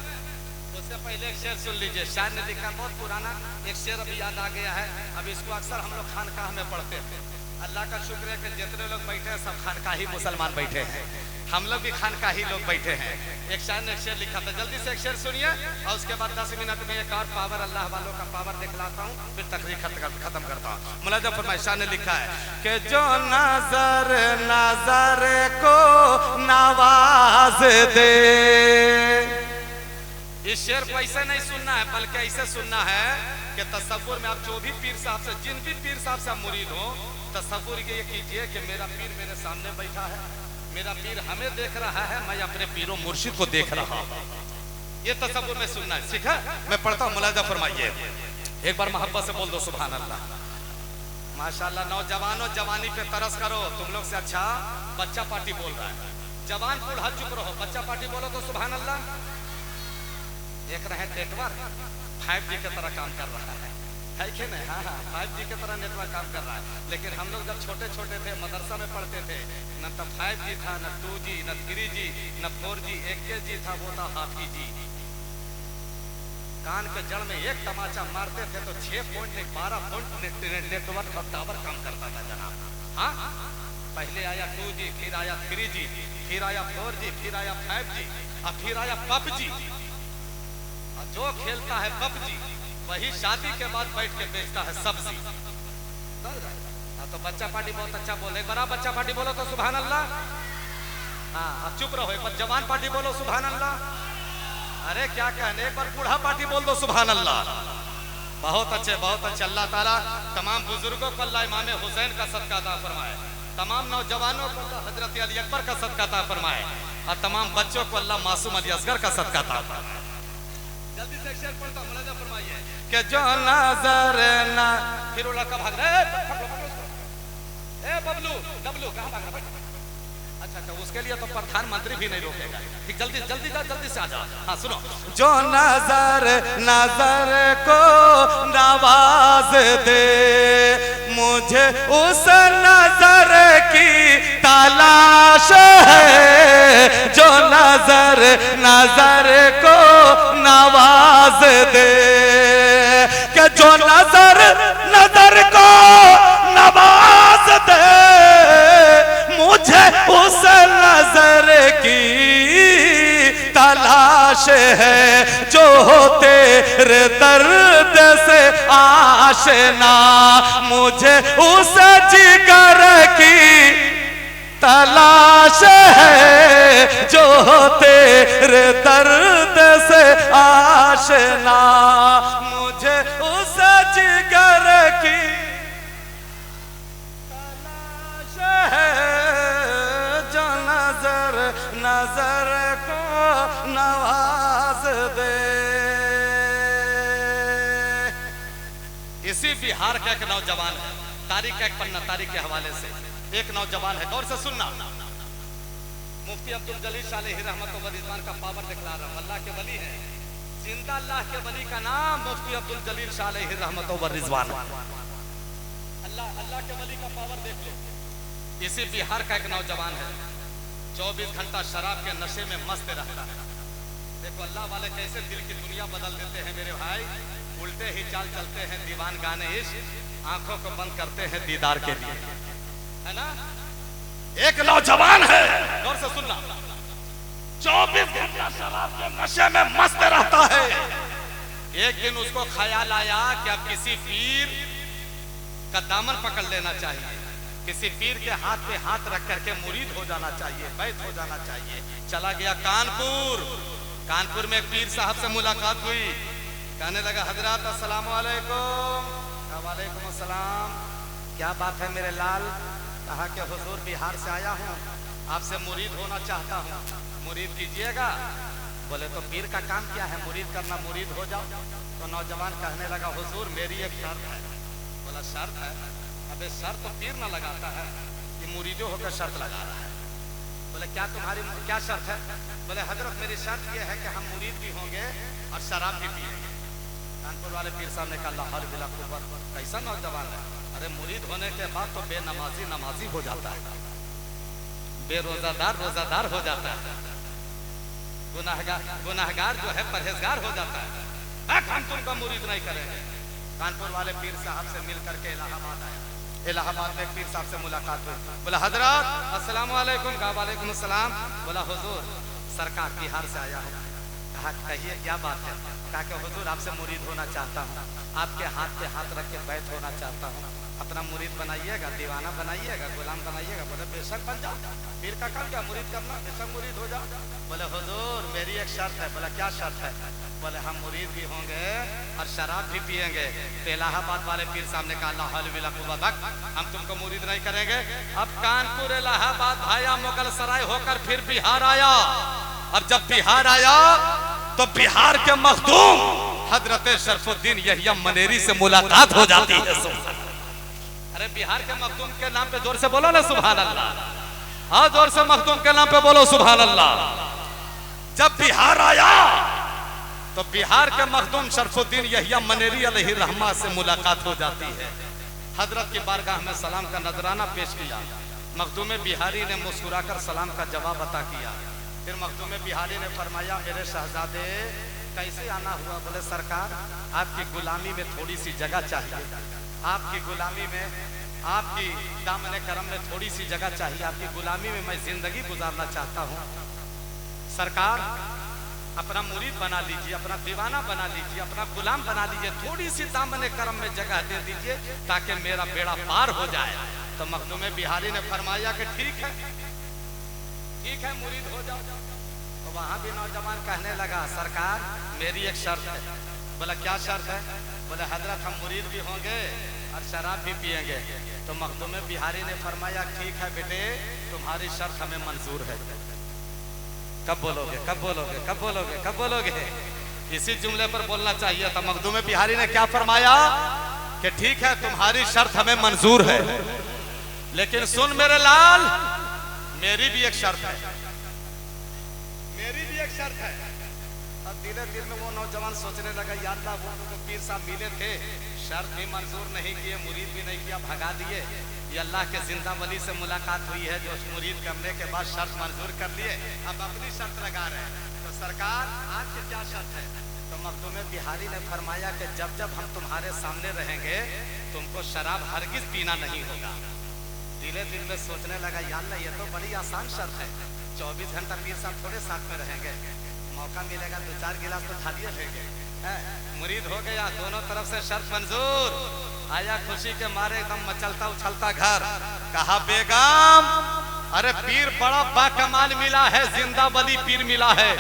उससे पहले एक शेर सुन लीजिए। शायर ने लिखा, बहुत पुराना एक शेर अभी याद आ गया है। अब इसको अक्सर हम लोग खानकाह में पढ़ते थे। अल्लाह का शुक्र है कि जितने लोग बैठे हैं सब खानकाही मुसलमान बैठे हैं, हम लोग भी खानकाही लोग बैठे हैं। एक शायर ने एक शेर लिखा था, जल्दी से एक शेर सुनिए और उसके बाद 10 मिनट में एक और पावर अल्लाह वालों का पावर दिखलाता हूँ, फिर तकरीर खत्म करता हूँ। मुलाहिजा फरमाइए, शायर ने लिखा है कि जो नजर नजर को नवाज दे। इस शेर को ऐसे नहीं सुनना है, बल्कि ऐसे सुनना है कि तसव्वुर में आप जो भी पीर साहब से, जिन भी पीर साहब से आप मुरीद हो, तसव्वुर ये कीजिए कि मेरा पीर मेरे सामने बैठा है, मेरा पीर हमें देख रहा है, मैं अपने पीरों मुर्शिद को देख रहा हूँ। ये तसव्वुर में सुनना है, ठीक है? मैं पढ़ता हूँ, मुलाहिजा फरमाइए। एक बार मोहब्बत से बोल दो सुभान अल्लाह। माशाल्लाह, नौजवानों जवानी पे तरस करो। तुम लोग से अच्छा बच्चा पार्टी बोल रहा है। जवान बूढ़ा चुप रहो, बच्चा पार्टी बोलो तो सुभान अल्लाह। देख रहे हैं नेटवर्क 5G की तरह काम कर रहा है कि नहीं? हाँ हाँ, 5G की तरह नेटवर्क काम कर रहा है। लेकिन हम लोग जब छोटे छोटे थे, मदरसा में पढ़ते थे, न तब 5G था, न 2G, न 3G, न 4G, 1G था, वो था हाफी जी। कान के जड़ में एक तमाचा मारते थे तो 6 पॉइंट नहीं 12 पॉइंट नेटवर्क और टावर काम करता था जनाब। हाँ, पहले आया 2G, फिर आया 3G, फिर आया 4G, फिर आया 5G, और फिर आया PUBG। जो खेलता है PUBG वही शादी के बाद बैठ के बेचता है सब्जी। तो बच्चा पार्टी बहुत अच्छा बोले, एक बार बच्चा पार्टी बोलो तो सुभान अल्लाह। हाँ, अब चुप रहो। एक बार जवान पार्टी बोलो सुभान अल्लाह। अरे क्या कहने, एक बार बूढ़ा पार्टी बोल दो सुभान अल्लाह। बहुत अच्छे, बहुत अच्छे। अल्लाह ताला तमाम बुजुर्गों को अल्लाह इमाम हुसैन का सदका अता फरमाए, तमाम नौजवानों को अल्लाह हजरत अली अकबर का सदका अता फरमाए, और तमाम बच्चों को अल्लाह मासूम अली असगर का सदका अता फरमाए। जल्दी से शेर पढ़ता हूं, मुलाहिजा फरमाइए कि जो नजर ना, फिर वो लड़का भाग रहा है, ए बबलू डबलू कहां भाग रहा है? अच्छा, उसके लिए तो प्रधानमंत्री भी नहीं रोकेगा। ठीक, जल्दी जल्दी जा, जल्दी से आ जा। हाँ सुनो, जो नजर नजर को नवाज दे, मुझे उस नजर की तलाश है, जो नजर नजर को नवाज दे, कि जो नजर नजर को नवाज दे, मुझे उस नजर की तलाश है, जो तेरे दर्द से आशना, मुझे उस जिगर की तलाश है, जो तेरे दर्द से आशना, मुझे उस जिगर की नजर नजर को नवाज दे। इसी बिहार का एक नौजवान है, तारीख का एक पन्ना, तारीख के हवाले से एक नौजवान है, गौर से सुनना। मुफ्ती अब्दुल जलील शाह रहमत व रिजवान का पावर दिखला रहा हूं, अल्लाह के वली है, जिंदा अल्लाह के वली का नाम मुफ्ती अब्दुल जलील शाह रहमत व रिजवान। अल्लाह के वली का पावर देख लो। इसी बिहार का एक नौजवान है, 24 घंटा शराब के नशे में मस्त रहता है। देखो अल्लाह वाले कैसे दिल की दुनिया बदल देते हैं मेरे भाई। उल्टे ही चाल चलते हैं दीवान गाने इश्क, आंखों को बंद करते हैं दीदार के लिए, है ना। एक नौजवान है, गौर से सुनना, 24 घंटा शराब के नशे में मस्त रहता है। एक दिन उसको ख्याल आया कि अब किसी पीर का दामन पकड़ लेना चाहिए, किसी पीर के हाथ पे हाथ रख करके मुरीद हो जाना चाहिए, बैत हो जाना चाहिए। चला गया कानपुर। कानपुर में एक पीर साहब से मुलाकात हुई। कहने लगा हजरत अस्सलाम वालेकुम। वालेकुम अस्सलाम। क्या बात है मेरे लाल? कहा कि हुजूर बिहार से आया हूँ, आपसे मुरीद होना चाहता हूँ, मुरीद कीजिएगा। बोले तो पीर का काम क्या है, मुरीद करना, मुरीद हो जाओ। तो नौजवान कहने लगा हुजूर मेरी एक शर्त है। बोला शर्त है? अबे शर्त तो पीर ना लगाता है, ये मुरीदों होकर शर्त लगा रहा है। बोले क्या तुम्हारी क्या शर्त है? बोले हजरत मेरी शर्त ये है कि हम मुरीद भी होंगे और शराब भी पिएंगे। कानपुर वाले पीर साहब ने कहा कैसा नौजवान है? अरे मुरीद होने के बाद तो बेनमाजी नमाजी हो जाता है, बेरोजादार रोजादार हो जाता है, गुनाहगार जो है परहेजगार हो जाता है। हम तुमका मुरीद नहीं करेंगे। कानपुर वाले पीर साहब से मिलकर के इलाहाबाद आया। इलाहाबाद में पीर साहब से मुलाकात हुई। बोला हजरत अस्सलाम वालेकुम। कहा वालेकुम अस्सलाम। बोला हुजूर सरकार बिहार से आया हूँ। कहा कहिए क्या बात है? कहा कि हुजूर आपसे मुरीद होना चाहता हूँ, आपके हाथ पे हाथ रख के बैत होना चाहता हूँ, अपना मुरीद बनाइएगा, दीवाना बनाइएगा, गुलाम बनाइएगा। बोले बेशक बन जाओ, पीर का काम क्या मुरीद करना, बेशक मुरीद हो जाओ। बोले हुजूर मेरी एक शर्त है। बोला क्या शर्त है? बोले हम मुरीद भी होंगे और शराब भी पिएंगे। तो इलाहाबाद वाले पीर साहब ने कहा हम तुमको मुरीद नहीं करेंगे। अब कानपुर इलाहाबाद भाया मुगल सराय होकर फिर बिहार आया। अब जब बिहार आया तो बिहार के मखदूम हजरत शरफुद्दीन यहिया मनेरी से मुलाकात हो जाती है। अरे बिहार के मखदूम के नाम पे जोर से बोलो ना सुभान अल्लाह। हाँ जोर से मखदूम के नाम पे बोलो सुभान अल्लाह। जब बिहार आया तो बिहार के मखदूम शरफुद्दीन यहिया मनेरी अलैहि रहमा से मुलाकात हो जाती है। हजरत की बारगाह में सलाम का नजराना पेश किया। मखदूम बिहारी ने मुस्कुराकर सलाम का जवाब अता किया। फिर मखदूम बिहारी ने फरमाया मेरे शहजादे कैसे आना हुआ? बोले सरकार आपकी गुलामी में थोड़ी सी जगह चाहिए, आपकी गुलामी में, आपकी दामने करम में थोड़ी सी जगह चाहिए, आपकी गुलामी में मैं जिंदगी गुजारना चाहता हूँ। सरकार अपना मुरीद बना लीजिए, अपना दीवाना बना लीजिए, अपना गुलाम बना लीजिए, थोड़ी सी दामने करम में जगह दे दीजिए ताकि मेरा बेड़ा पार हो जाए। तो मखदूम बिहारी ने फरमाया कि ठीक है मुरीद हो जाओ। तो वहां भी नौजवान कहने लगा सरकार मेरी एक शर्त है। बोला क्या शर्त है? बोले हजरत हम मुरीद भी होंगे और शराब भी पिएंगे। तो मखदूम बिहारी ने फरमाया ठीक है बेटे तुम्हारी शर्त हमें मंजूर है। कब बोलोगे, कब बोलोगे, कब बोलोगे, कब बोलोगे? इसी जुमले पर बोलना चाहिए था। मखदूम बिहारी ने क्या फरमाया कि ठीक है तुम्हारी शर्त हमें मंजूर है, लेकिन सुन मेरे लाल मेरी भी एक शर्त है, मेरी भी एक शर्त है। अब दिल में वो नौजवान सोचने लगा यार अल्लाह वो तो पीर साहब मिले थे, शर्त भी मंजूर नहीं किए, मुरीद भी नहीं किया, भगा दिए। ये अल्लाह के जिंदा वली से मुलाकात हुई है जो मुरीद करने के बाद शर्त मंजूर कर लिए, अब अपनी शर्त लगा रहे हैं। तो सरकार आपकी क्या शर्त है? तो मखदूम बिहारी ने फरमाया कि जब जब हम तुम्हारे सामने रहेंगे तुमको शराब हरगिज पीना नहीं होगा। दिल में सोचने लगा यार अल्लाह ये तो बड़ी आसान शर्त है, 24 घंटा पीर साहब थोड़े साथ में रहेंगे, मौका मिलेगा 2-4 गिलास तो खालिए लेंगे। मुरीद हो गया, दोनों तरफ से शर्त मंजूर। आया खुशी के मारे एकदम मचलता उछलता घर। कहा बेगम अरे पीर बड़ा बाकमाल मिला है, जिंदा वली पीर मिला है।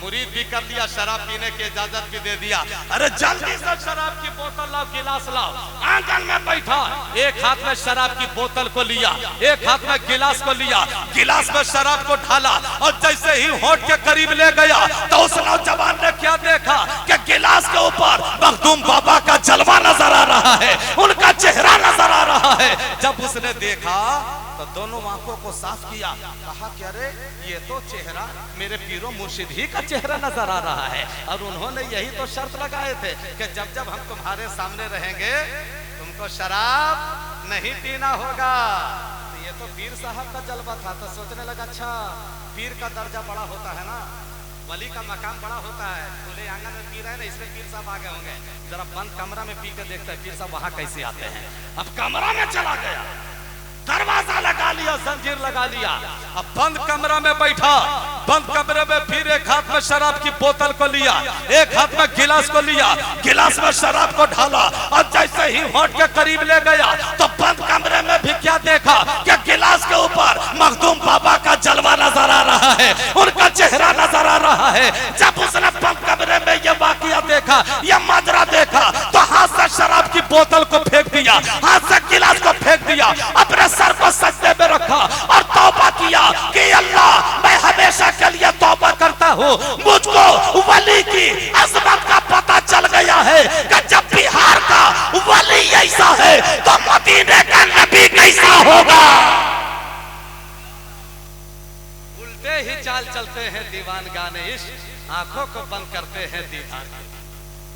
मुरीद भी कर लिया, शराब पीने की इजाजत भी दे दिया। अरे जल्दी से शराब की बोतल लाओ, गिलास लाओ। आंगन में बैठा, एक हाथ में शराब की बोतल को लिया, एक हाथ में गिलास को लिया, गिलास में शराब को ढाला और जैसे ही होठ के करीब ले गया तो उस नौजवान ने क्या देखा कि गिलास के ऊपर मखदूम बाबा का जलवा नजर आ रहा है, उनका चेहरा नजर आ रहा है। जब उसने देखा तो दोनों आंखों को साफ किया, कहा कि अरे ये तो चेहरा मेरे पीरो मुर्शिद ही का चेहरा नजर आ रहा है। और उन्होंने यही तो शर्त लगाए थे कि जब जब हम तुम्हारे सामने रहेंगे तुमको शराब नहीं पीना होगा। तो ये तो पीर साहब का जलवा था। तो सोचने लगा अच्छा पीर का दर्जा बड़ा होता है ना, वली का मकाम बड़ा होता है। खुले आंगन में पी रहे हैं ना, इसलिए पीर साहब आगे होंगे। जरा बंद कमरा में पी कर देखता है पीर साहब वहां कैसे आते हैं। अब कमरा में चला गया, दरवाजा लगा लिया, जंजीर लगा लिया, अब बंद कमरा में बैठा। बंद कमरे में फिर एक हाथ में शराब की बोतल को लिया, एक हाथ में गिलास को लिया, गिलास में शराब को ढाला और जैसे ही होठ के करीब ले गया तो बंद कमरे में भी क्या देखा कि गिलास के ऊपर मखदूम बाबा का जलवा नजर आ रहा है, उनका चेहरा नजर आ रहा है। जब उसने बंद कमरे में ये वाकया देखा, ये माजरा देखा तो हाथ से शराब की बोतल को फेंक दिया, हाथ से गिलास को फेंक दिया, अपने सर को सजदे में रखा और तौबा किया कि अल्लाह मैं हमेशा के लिए तौबा करता हूँ। मुझको वली की अजमत का पता चल गया है कि जब बिहार का वली ऐसा है तो मदीने का नबी कैसा होगा। उल्टे ही चाल चलते हैं दीवान गाने इश्क, आंखों को बंद करते हैं दीदार।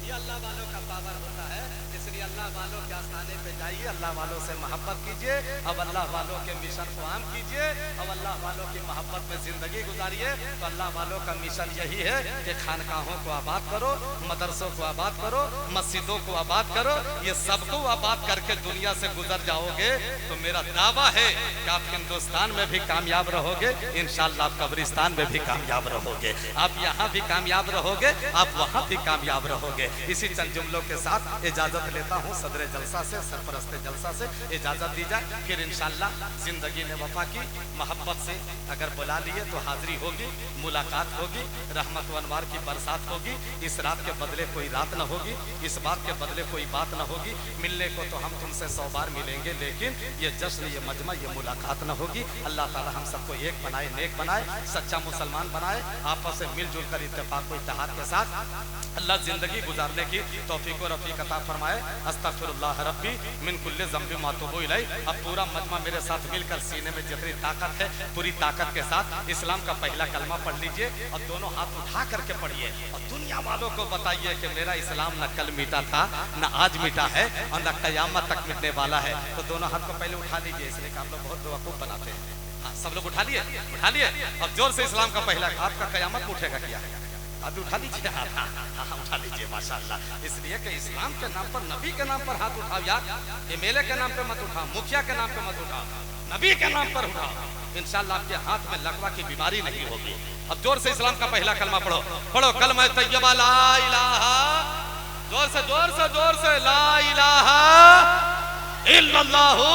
ये अल्लाह वालों का पावर होता है, इसलिए अल्लाह वालों के आस्थाने पे जाइए, अल्लाह वालों से मोहब्बत कीजिए, अब अल्लाह वालों के मिशन को आम कीजिए, अब अल्लाह वालों की मोहब्बत में जिंदगी गुजारिए। तो अल्लाह वालों का मिशन यही है कि खानकाहों को आबाद करो, मदरसों को आबाद करो, मस्जिदों को आबाद करो। ये सबको आबाद करके दुनिया से गुजर जाओगे तो मेरा दावा है कि आप हिंदुस्तान में भी कामयाब रहोगे, इंशाअल्लाह आप कब्रिस्तान में भी कामयाब रहोगे, आप यहाँ भी कामयाब रहोगे, आप वहाँ भी कामयाब रहोगे। इसी चंद जुमलों के साथ इजाजत लेता हूँ सदरे जलसा से, सरपरस्ते जलसा से इजाजत दी जाए। फिर इंशाअल्लाह जिंदगी ने वफा की, मोहब्बत से अगर बुला लिए तो हाजिरी होगी, मुलाकात होगी, रहमत व अनवार की बरसात होगी। इस रात के बदले कोई रात न होगी, इस बात के बदले कोई बात न होगी। मिलने को तो हम तुमसे 100 बार मिलेंगे, लेकिन ये जश्न, ये मजमा, ये मुलाकात न होगी। अल्लाह ताला हम सबको एक बनाए, नेक बनाए, सच्चा मुसलमान बनाए, आपस में मिलजुल कर इत्तेफाक व इत्तेहाद के साथ अल्लाह जिंदगी गुजारने की तौफीक व रफीक अता फरमाए। अस्तगफिरुल्लाह रब्बी मिन कुल्ली ज़ंबि मा तुबू इलैह। अब पूरा मजमा मेरे साथ मिलकर सीने में जितनी ताकत है पूरी ताकत के साथ इस्लाम का पहला कलमा पढ़ लीजिए और दोनों हाथ उठा करके पढ़िए और दुनिया वालों को बताइए कि मेरा इस्लाम न कल मिटा था, न आज मिटा है और न क़यामत तक मिटने वाला है। तो दोनों हाथ को पहले उठा लीजिए, इसलिए कि आप लोग बहुत बेवकूफ बनाते हैं। हाँ, सब लोग उठा लिए, उठा लिए। अब जोर से इस्लाम का पहला, आपका क़यामत में उठेगा क्या? अभी उठा लीजिए हाथ, हाँ उठा लीजिए माशाअल्लाह। इसलिए कि इस्लाम के नाम पर, नबी के नाम पर हाथ उठाओ यार, एमएलए के नाम पे मत उठाओ, मुखिया के नाम पे मत उठाओ, नबी के नाम पर उठाओ। इंशाअल्लाह आपके हाथ में लकवा की बीमारी नहीं होगी। अब जोर से इस्लाम का पहला कलमा पढ़ो, पढ़ो कलमा तैयबा ला इलाहा, जोर से जोर से जोर से, ला इलाहा इल्लल्लाहु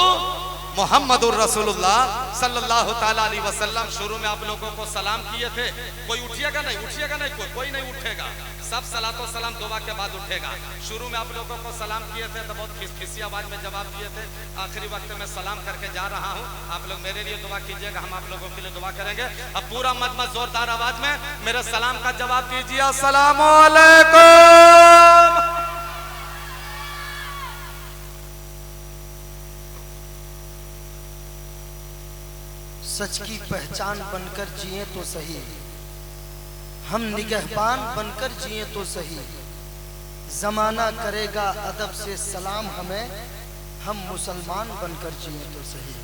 मुहम्मदुर रसूलुल्लाह सल्लल्लाहु ताला अलैहि वसल्लम। शुरू में आप लोगों को सलाम किए थे, कोई उठिएगा नहीं, उठिएगा नहीं, कोई नहीं उठेगा, सब सलातो सलाम दुआ के बाद उठेगा। शुरू में आप लोगों को सलाम किए थे तो बहुत खिसी आवाज में जवाब दिए थे। आखिरी वक्त में सलाम करके जा रहा हूँ, आप लोग मेरे लिए दुआ कीजिएगा, हम आप लोगों के लिए दुआ करेंगे। अब पूरा मजमा जोरदार आवाज में मेरे सलाम का जवाब दीजिए, अस्सलामु अलैकुम। सच की पहचान बनकर जिए तो सही, हम निगहबान बनकर जिए तो सही, जमाना करेगा अदब से सलाम हमें, हम मुसलमान बनकर जिए तो सही।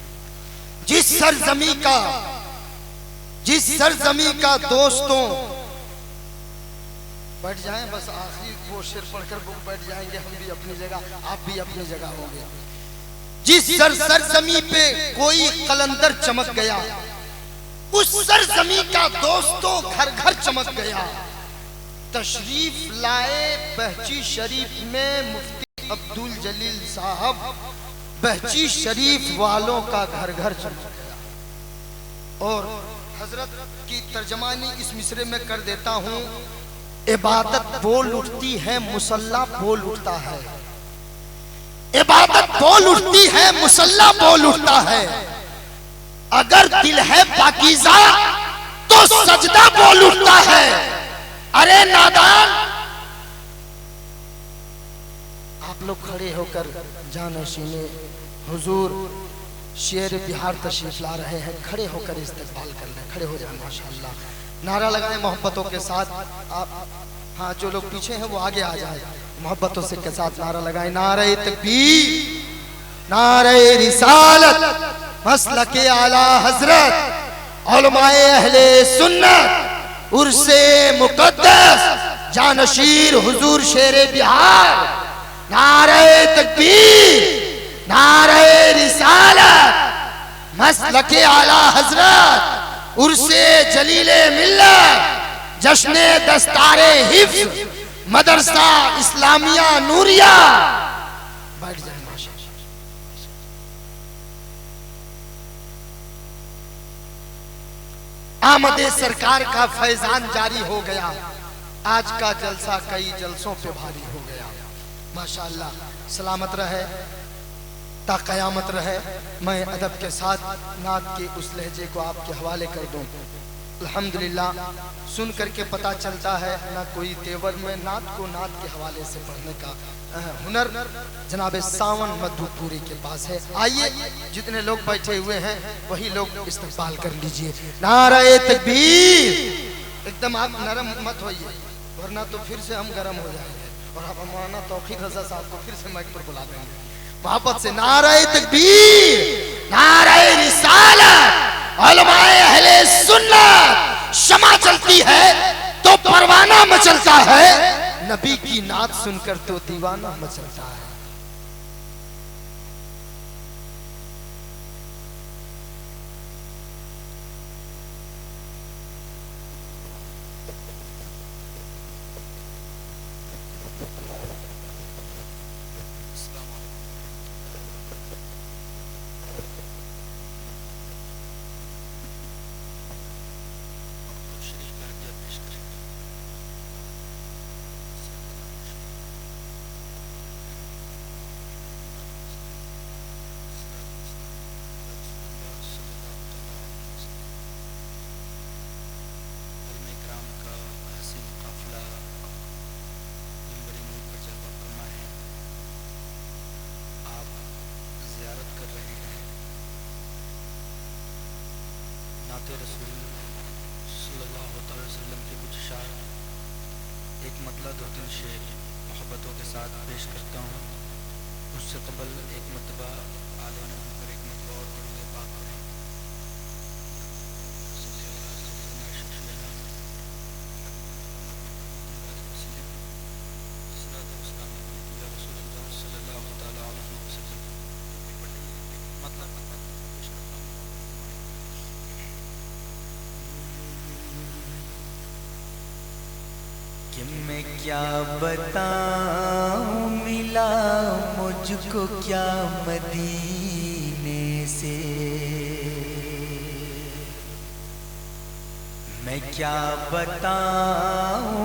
जिस सरजमी का दोस्तों, बैठ जाएं बस, आखिरी वो शेर पढ़कर बुक बैठ जाएंगे, हम भी अपनी जगह, आप भी अपनी जगह होंगे। जिस सरजमी पे कोई कलंदर चमक गया, उस सरजमी का दोस्तों घर घर चमक गया। तशरीफ लाए बहची शरीफ में मुफ्ती अब्दुल जलील साहब, बहची शरीफ वालों का घर घर चमक गया। और हजरत की तर्जमानी इस मिसरे में कर देता हूँ। इबादत बोल उठती है, मुसल्ला बोल उठता है। इबादत बोल उठती है, मुसल्ला बोल उठता है। अगर दिल है पाकीज़ा तो सजदा बोल उठता है। अरे नादान, आप लोग खड़े होकर जानशीने हुजूर शेर बिहार तशरीफ ला रहे हैं, खड़े होकर इस्तकबाल कर लें, खड़े हो जाए माशाअल्लाह। नारा लगाएं मोहब्बतों के साथ। आप हाँ, जो लोग पीछे हैं वो आगे आ जाए, मोहब्बतों से के साथ नारा लगाएं। नारे तकबीर, नारे रिसालत, मसलके आला हजरत, उलमाए अहले सुन्नत, उर्से मुकद्दस, जानशीर हुजूर शेर बिहार। नारे तकबीर, नारे रिसालत, मसलके आला हजरत, उर्से जलीले मिल्लत, जश्ने दस्तारे हिफ्ज़, मदरसा इस्लामिया नूरिया। बैठ जाए माशाअल्लाह। आमदे सरकार का फैजान जारी हो गया। आज का जलसा कई जलसों पे भारी हो गया माशाअल्लाह। सलामत रहे ता क़यामत रहे। मैं अदब के साथ नात के उस लहजे को आपके हवाले कर दूं। अल्हम्दुलिल्लाह, सुन करके पता चलता है ना कोई तेवर में नात को नात के हवाले से पढ़ने का हुनर जनाब सावन मधुपुरी के पास है। आइए, जितने लोग बैठे हुए हैं वही लोग इस्तकबाल कर लीजिए। नारे तकबीर। एकदम आप नरम मत होइए, वरना तो फिर से हम गर्म हो जाएंगे और आप मौलाना तौफीक रज़ा साहब को फिर से माइक पर बुला देंगे। मोहब्बत से नारे तकबीर, नारे रिसालत, उलमाए अहले सुन्नत। शमा चलती है तो परवाना मचलता है, नबी की नात सुनकर तो दीवाना मचलता है। एक मतला दो तीन शेर मोहब्बतों के साथ पेश करता हूँ। उससे कबल एक मतबा आदान पर एक मतबा और पढ़ूँगे बात करें। कि मैं क्या बताऊं मिला मुझको क्या मदीने से। मैं क्या बताऊं,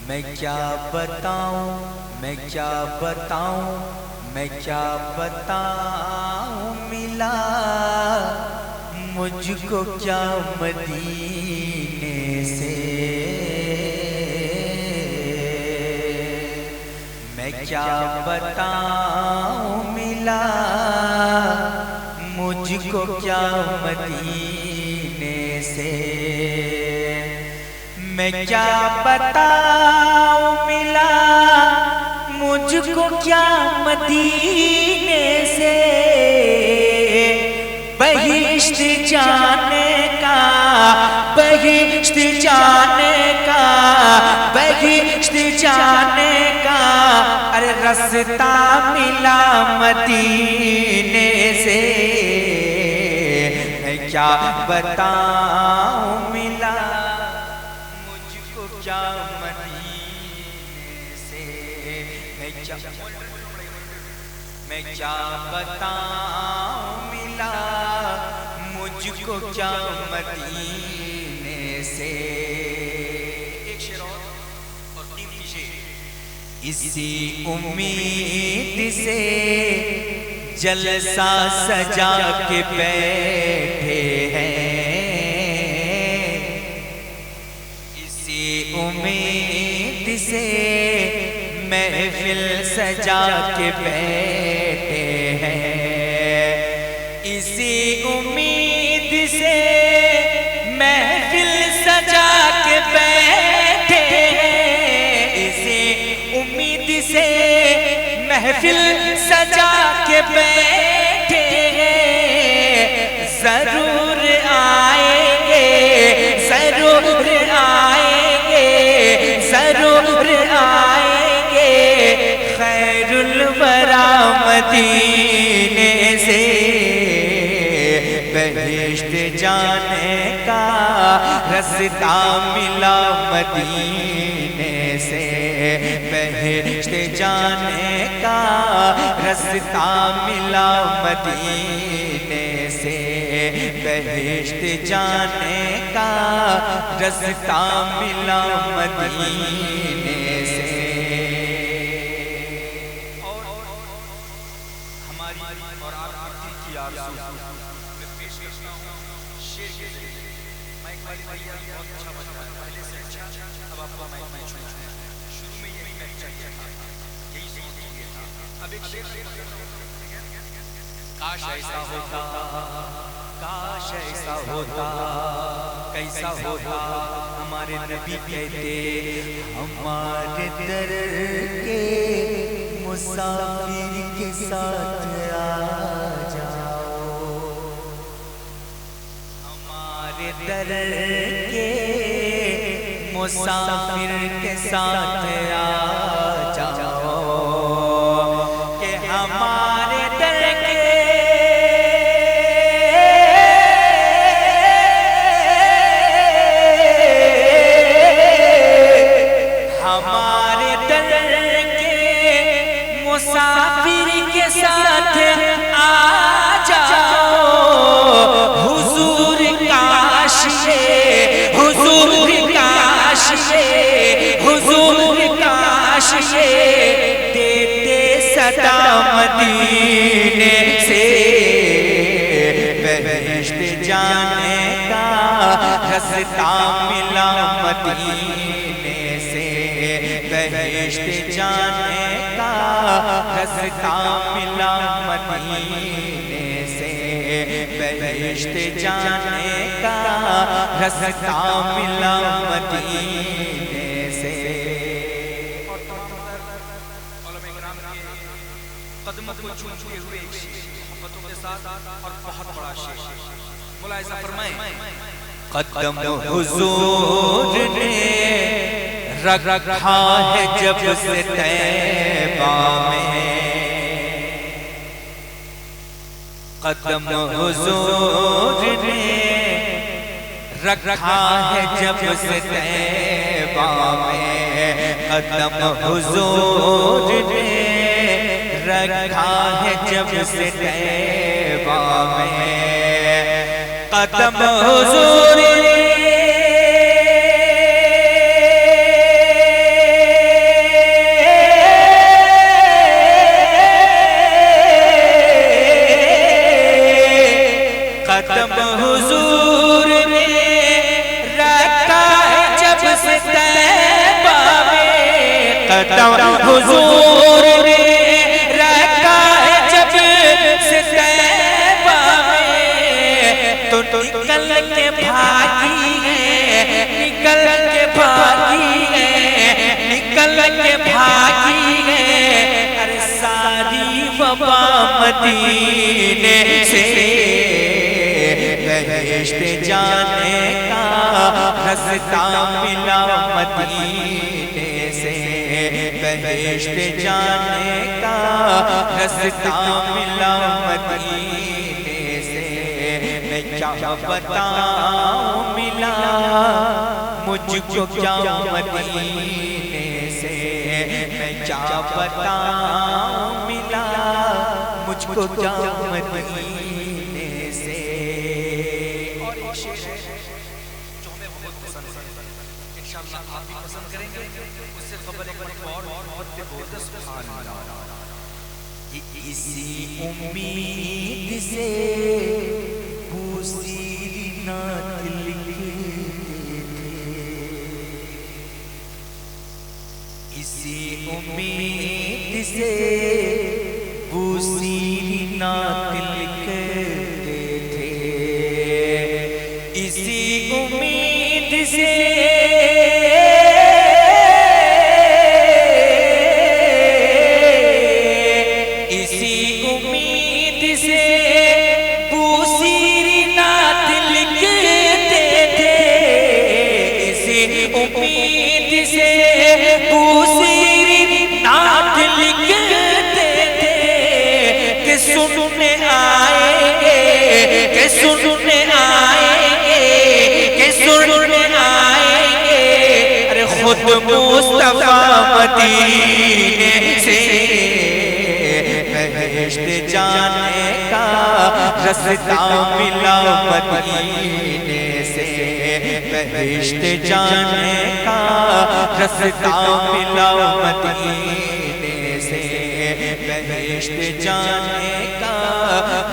मैं क्या बताऊं, मैं क्या बताऊं, मैं क्या बताऊं मिला मुझको क्या मदीने से। मैं क्या बताऊं मिला मुझको क्या मदीने से। मैं क्या बताऊं मिला मुझको क्या मदीने से। बहिश्त जाने का, बहिश्त जाने का, बहिश्त जाने का अरे रास्ता मिला मदीने से। मैं क्या बताऊं मिला मुझको क्या मदीने से। मैं क्या बताऊं मिला मुझको मुझको क्या मदीने से। एक शेर और कीमती शेर। इसी उम्मीद से जलसा सजा के बैठे हैं, इसी उम्मीद से महफिल सजा के बैठे हैं, इसी उम्मीद से महफिल सजा के बैठे हैं, इसी उम्मीद से महफिल सजा के बैठे हैं। जरूर आएंगे, जरूर आएंगे, जरूर आएंगे खैरुल वरा मदीने से। बहिश्त जाने का रास्ता मिला मदीने से, बहिश्त जाने का रास्ता मिला मदीने से, बहिश्त जाने का रास्ता मिला मदीने से। और हमारी और आपकी की आरज़ू मैं पेश करता हूं शेर के ज़रिए। माइक वाली भैया बहुत अच्छा बज रहा है, पहले से अच्छा। अब आपको माइक में शुरू में यही मैं चाहिए था, यही सोच लिए था। अब एक शेर काश ऐसा होता, काश ऐसा होता, कैसा होता हमारे नबी कहते हमारे दर के मुसाफिर के साथ आ जाओ, हमारे दर के मुसाफिर के साथ आ जाओ, कि हमारे दर के मुसाफिर के साथ आ जाओ। हुजूर काश ये, हुजूर काश ये, हुजूर काश ये देते सदा मदीने से। बहिश्त जाने का रास्ता मिला मदीने से, बहिश्त जाने का रास्ता मिला मदीने से, बहिश्त जाने का रास्ता मिला मदीने से। कदमों को चूमते हुए मोहब्बतों के साथ और बहुत बड़ा शेर, मुलाहिज़ा फरमाएं। कदम हुजूर ने रखा है जब से तैबा में, कदम हुजूर ने रखा है जब से तैबा में, कदम हुजूर ने रखा है जब से तैबा में, कदम हुजूर ने कदम हुजूर ने रखा है जब से तैबा में, कदम हुजूर ने रखा है जब से तैबा में। तो निकल के भागी है, निकल के भागी है, निकल के भागी है, अरे सारी वबा मदीने से। बहिश्त जाने का रास्ता मिला मदीने से, बहिश्त जाने का रास्ता मिला मदीने से। मैं क्या बताऊं मिला मुझको क्या मदीने से, मैं क्या बताऊं मिला मुझको क्या मदीने से। इंशाअल्लाह आप भी पसंद करेंगे। उससे खबर एक और मोहब्बत के बोल दे सुभान अल्लाह। इसी उम्मीद से पूरी नात लिखे थे, इसी उम्मीद से पूरी नात लिखे थे, इसी उम्मीद से सुनने आएंगे के सुनने आएंगे, अरे खुद मुस्तफा मदीने से बहिश्त जाने का रास्ता मिला मदीने से, बहिश्त जाने का रास्ता मिला मदीने से, बहिश्त जाने का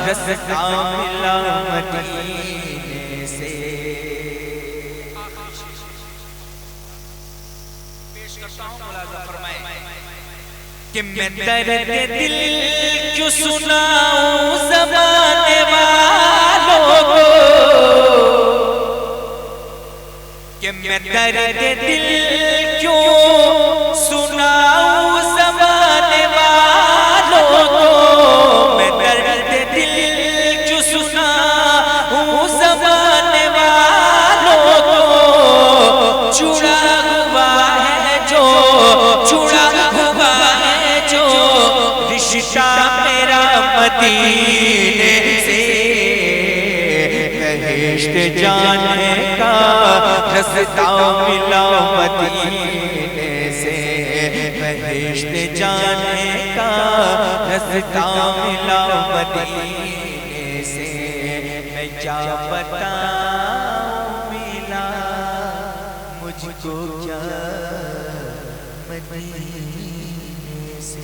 रास्ता मिला मदीने से। पेश करता हूं, मुलाज़ा फरमाएं कि मैं दर्द दिल क्यों सुनाऊं ज़माने वालों को, कि मैं दर्द दिल क्यों सुनाऊं ज़माने वालों को, मैं दर्द दिल क्यों सुनाऊं ज़माने वालों को, जुड़ा हुआ है जो, जुड़ा हुआ है जो रिश्ता मेरा मदीने से, बहिश्त जाने का रास्ता मिला मदीने से, बहिश्त जाने का रास्ता मिला मदीने से। मैं क्या बताऊं मिला मुझको क्या मदीने से।